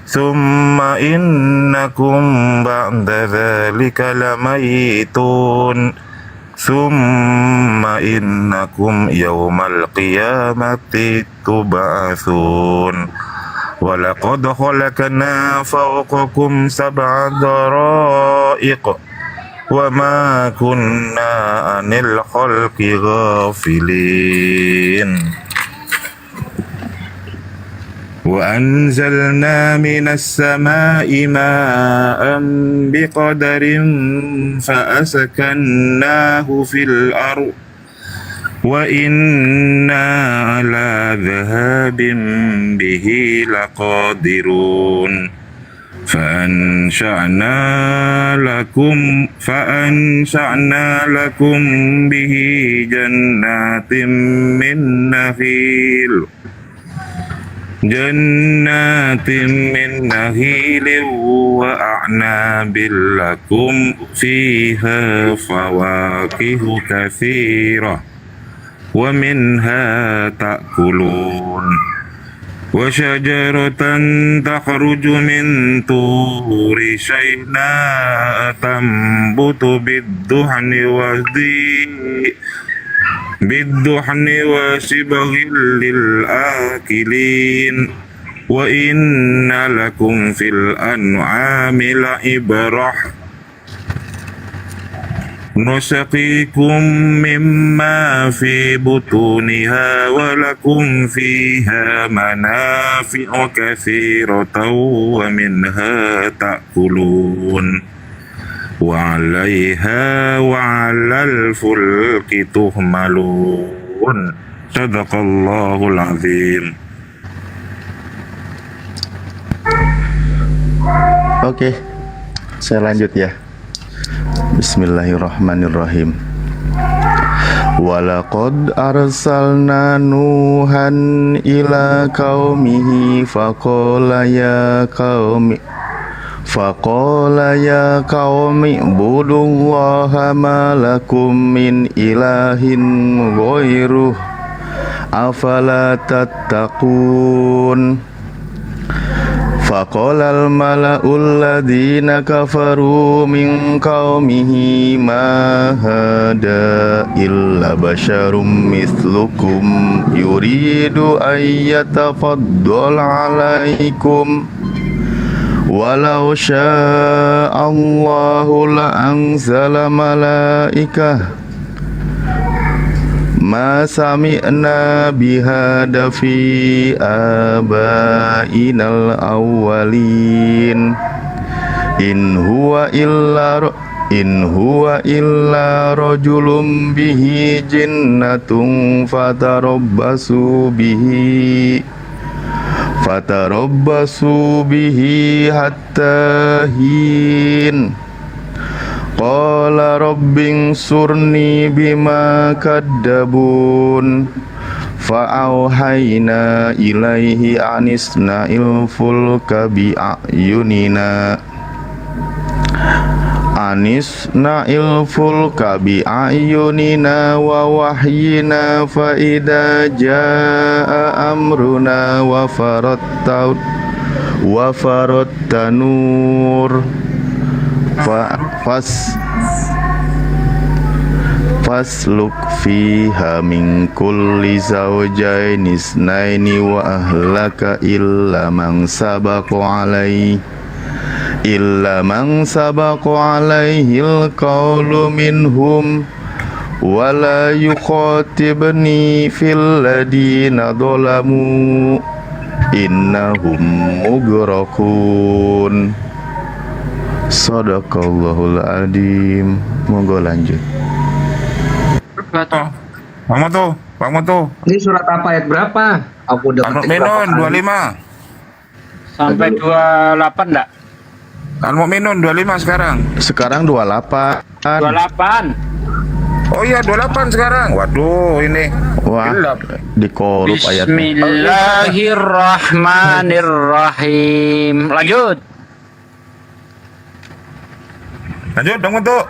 ثم إنكم بعد ذلك لميتون ثم إنكم يوم القيامة تبعثون ولقد خلقنا فوقكم 7 طرائق وما كنا عن الخلق غافلين. وأنزلنا من السماء ماء بقدر فأسكناه في الأرض وإنا على ذهاب به لقادرون فأنشأنا لكم به جنات من نخيل وأعناب لكم فيها فواكه كثيرة ومنها تأكلون وشجرة تخرج من طور سيناء تنبت بالدهن وصبغ للآكلين وإن لكم في الأنعام لعبرة نسقيكم مما في بطونها ولكم فيها منافع كثيرة ومنها تأكلون وعليها وعلى الفلك تحملون صدق الله العظيم. Oke, saya lanjut ya. Bismillahirrahmanirrahim. Walaqad arsalna Nuhan ila qaumihi faqala ya qaumi ibudullaha ma lakum min ilahin ghairuh afala tattaqun. Faqalal mala'ul ladzina kafaru min qaumihi ma hada illa basyarum mithlukum yuridu ayyatafaddal alaikum walau sya'allahu la'anzala malaikah ma sami'na bihada fi abainal awwalin in huwa illa rajulun bihi jinnatun fatarabbasu bihi hatta hin. Qala rabbing surni bima kaddabun fa'auhayna ilaihi anisna'il fulka bi'ayunina wa wahyina fa idza jaa amruna wa faratta nur fasluk fiha min kulli zawjaini isnaini wa ahlaka illa man sabaqa alaihi alqawlu minhum wa la yuqatibni fil ladina dhalamu innahum mughraqun. Sadaqallahul adzim. Monggo lanjut. Pak Moto. Ini surat apa ayat berapa? Aku udah Al-Mu'minun 25 Sampai 28 enggak? Al-Mu'minun 25 sekarang. Sekarang 28. 28. Oh iya 28 sekarang. Waduh ini. Wah, dikorup ayatnya. Bismillahirrahmanirrahim. Lanjut dong untuk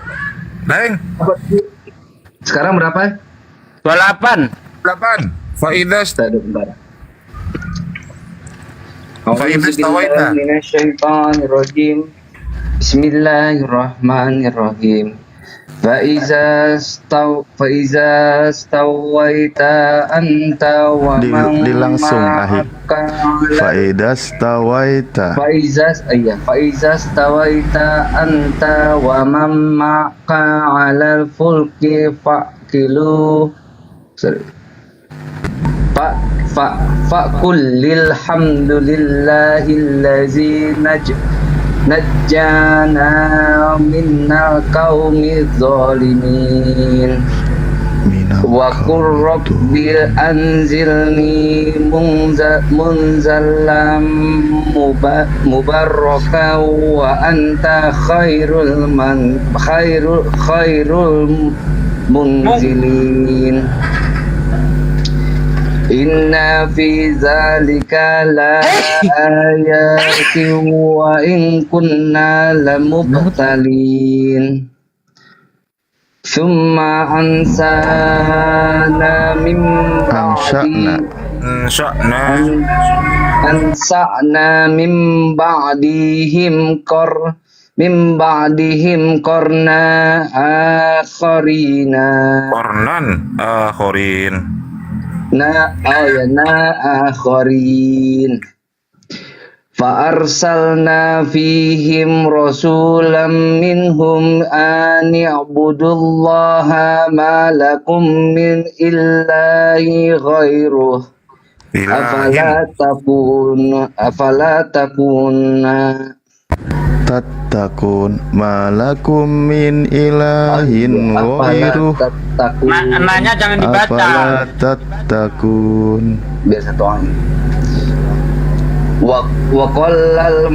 Leng. Sekarang berapa? 28. Faidah Minasyaitonirrajim. Bismillahirrahmanirrahim. Faiza stawaita anta wa man langsung akhir. Faiza stawaita anta wa man ma'aka 'alal fulki faqul hamdulillahillazi najjana minnal qaumidz zalimin wa qur rabbi anzilni munzalam mubaraka wa anta khairul munzilin. Inna fi zalika la ayatin wa in kunna lamubtalin. Summa ansana min ansa'na min ba'dihim qarna akharina. Akharin. Fa arsalna fihim rasulam minhum an i'budullaha ma lakum min ilahi ghairuh afala tattaqun malakum min ilahin ghairuh. Nanya jangan dibaca. Afala tattaqun. Biar satu orang. Wa qallal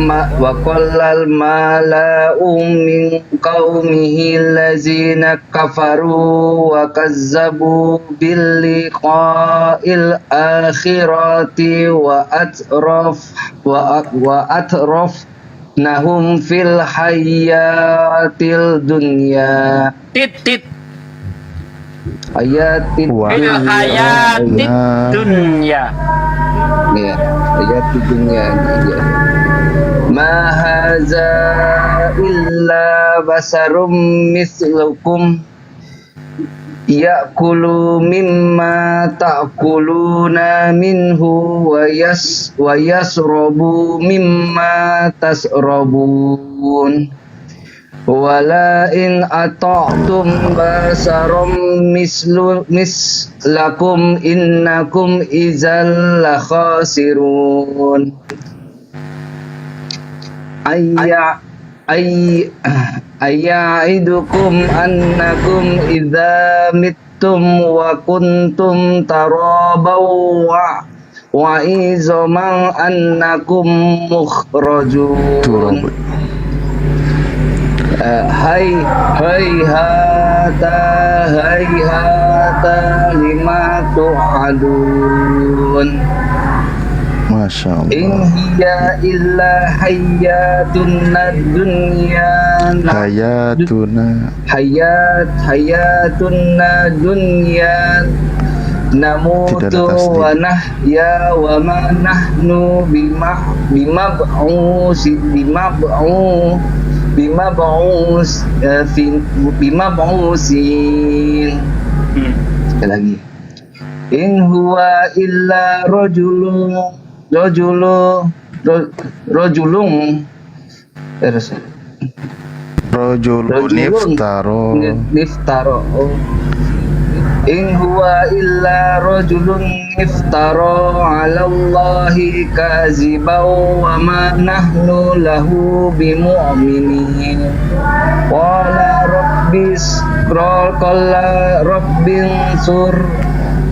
mala'u min qaumihi allazina kafaru wa kazzabu bil liqa'il akhirati wa atrafnahum fil hayatil dunya. Ayatin Fil hayatid dunya. Ya, ayatin dunya. Ma haza illa basarum mislukum ya'kulu mimma ta'kuluna minhu wa yasrabu mimma tasrabun. Wala in ata'tum basarum mislakum innakum izal la khasirun. Ayya'idukum annakum idza mittum wa kuntum tarabaw wa izaman annakum mukhrajun. Hayhata lima tu'adun. Masya Allah. In hiya illa hayatuna dunya hayatuna dunya namutu wa nahya wa ma nahnu bimab'usin. Sekali lagi. In huwa illa rajulun niftaro. In huwa illa rajulun iftara 'ala Allahi kaziban wa ma nahnu lahu bimu'minin. Qala rabbin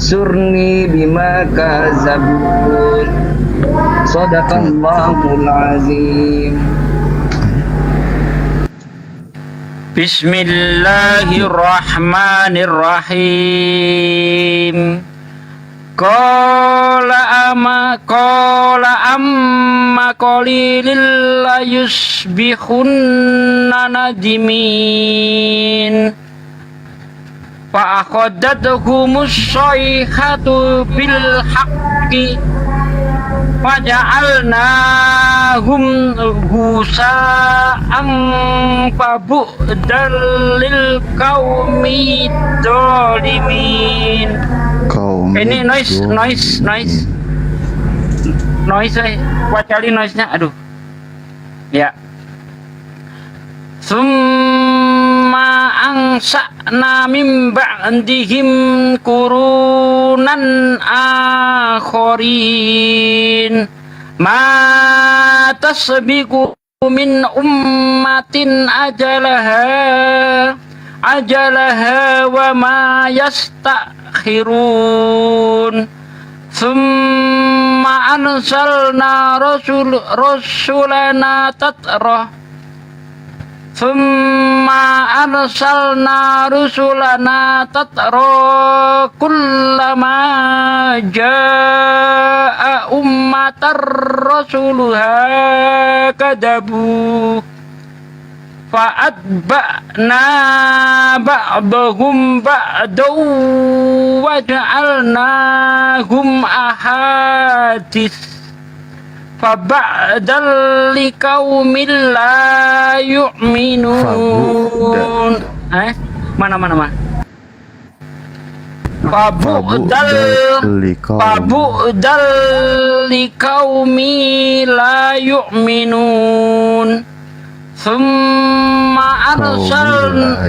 surni bima kazabun. Shadaqallahul azim. Bismillahirrahmanirrahim. Qala amma qalilil la yusbihunna nadimin. Fa akhadatuhumus sayhatu bil haqqi faja'alnahum husa'an fabu'dal lil qaumi dzalimin. Ini noise kali noise-nya, aduh ya. Summa ansa'na min ba'dihim qurunan akharin ma tasbiqu min ummatin ajalaha wa ma yastakhirun thumma arsalna rasulana tatrah kullama jaa ummatar rasuluha kadabu fa'atba'na ba'dahum ba'daw waja'alnahum ahadits faba'dal liqaumin la yu'minun. Mana Fabudal liqaumi la yu'minun. Thumma arsalna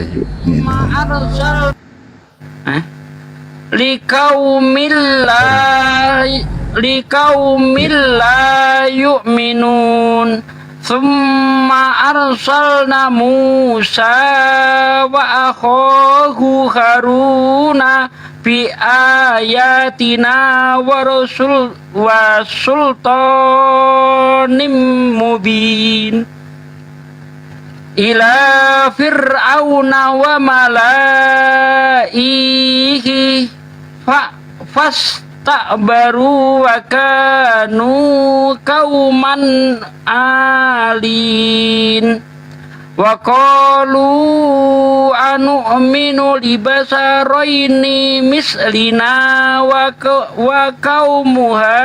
liqaumin la yu'minun. Thumma arsalna Musa wa akhahu Haruna bi ayatina wa sultanim mubin ila fir'auna wa malaihi fastakbaru wa kanu qauman alin wa qalu anu'minu libasaraini mislina wa qaumuha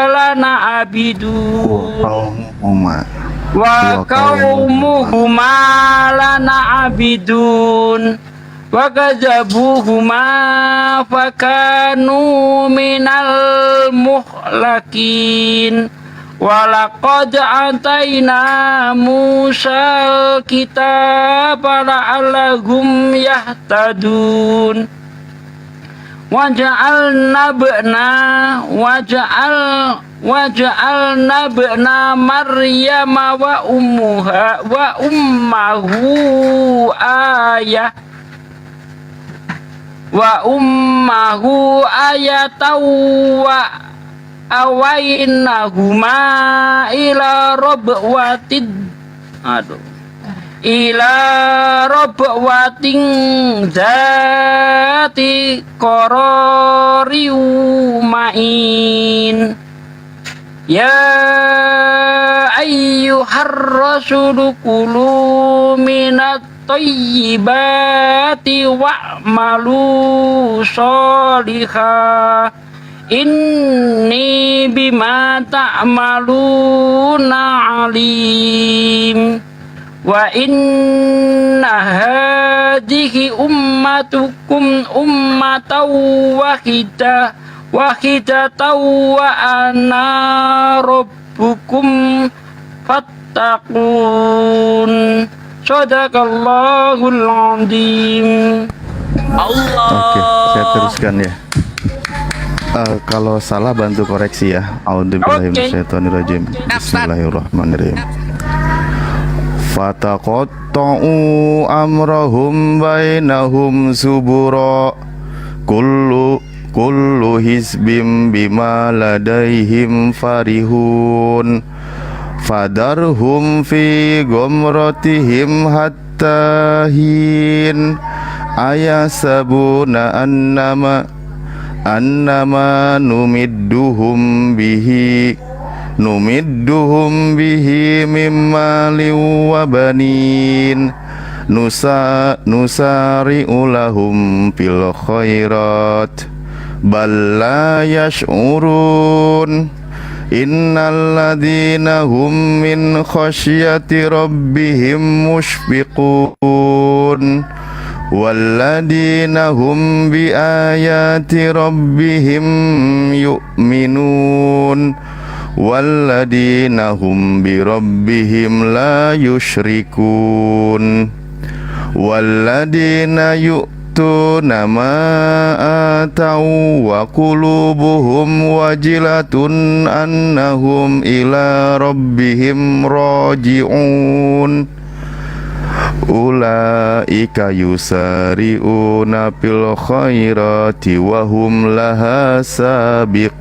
lana abidun wa qaumuhuma lana abidun wa kadzabuhuma fakanu minal muhlakin wa laqad ataina Musa kitaba la'allahum yahtadun waja'alna bna Maryama wa ummahu ayatan wa awainahuma ila rabwatin zati qarari ma'in ya ayyuhar rasulu kulu minat thayyibati wa'malu sholihah inni bima ta'maluna alim wa inna hadhihi ummatukum ummatan wahidatan wa ana rabbukum fattaqun. Shadaqallahul azim. Oke, saya teruskan ya. Kalau salah bantu koreksi ya. A'udzubillahi minasyaitonirrajim. Bismillahirrahmanirrahim. Fataqatta'u amrahum bainahum subura kullu hizbim bima ladaihim farihun fadarhum fi ghamratihim hatta hin ayasabuna annama numidduhum bihi mimma wa banin nusari'u lahum fil khairat bal la yash'urun innal ladina hum min khasyati rabbihim mushfiqun walladina hum bi ayati rabbihim yu'minun walladina hum bi rabbihim la yusyrikun Walladzina yu'tuna ma atau wa qulubuhum wajilatun annahum ila rabbihim raji'un. Ulaika yusari'una fil khairati wa hum laha sabiqun.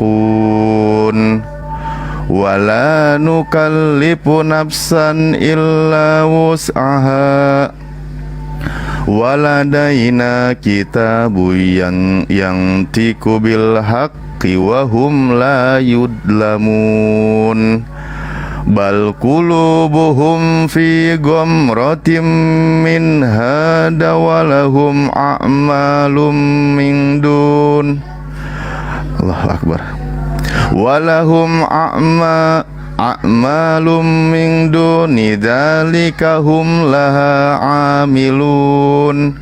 Wala nukallifu nafsan illa wus'aha. Waladaina kitabu yang tiku bil haqqi wa hum la yudlamun. Bal qulubuhum fi ghamratin min hada walahum a'malum min dun. Allahu akbar. Walahum a'malum min duni dzalika hum laha amilun.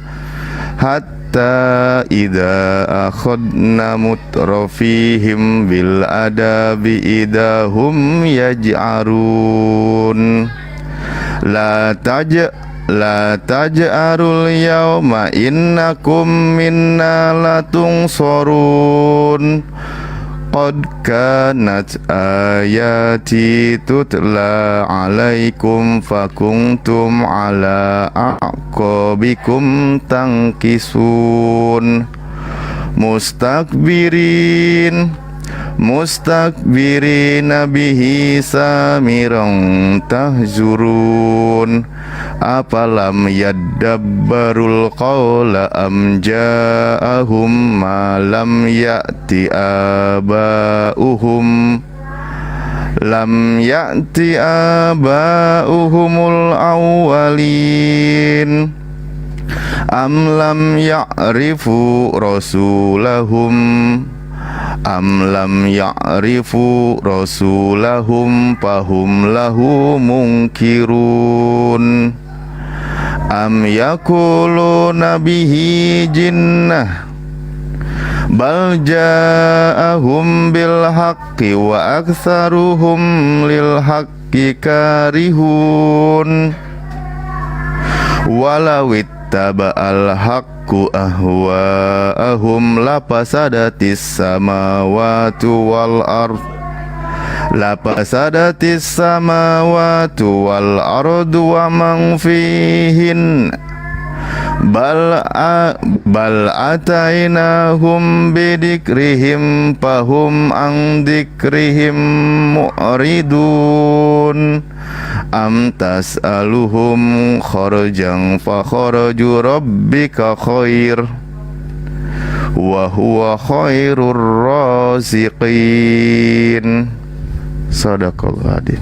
Hatta idza akhadna mutrafihim bil adabi idahum yaj'arun. La taj'arul yawma innakum minna latunsorun. Qad kanat ayati tutla alaikum fakuntum ala aqabikum tangkisun. Mustakbirina bihi samiran tahzurun. Apalam yaddabbarul qawla am ja'ahum ma lam ya'ti aba'uhum aba'uhumul awwalin. Am lam ya'rifu rasulahum fahum lahu munkirun. Am yakuluna bihi jinnah bal ja'ahum bil haqqi wa aktsaruhum lil haqqi karihun. Walau ittaba'al haqqu ahwa'ahum lapasadatis samawati wal ardh wa man fihin bal atainahum bidikrihim fahum an dikrihim mu'ridun. Am tas'aluhum kharjan fa kharaju rabbika khair wa huwa khairur raziqin. Sadaqallahu adzim.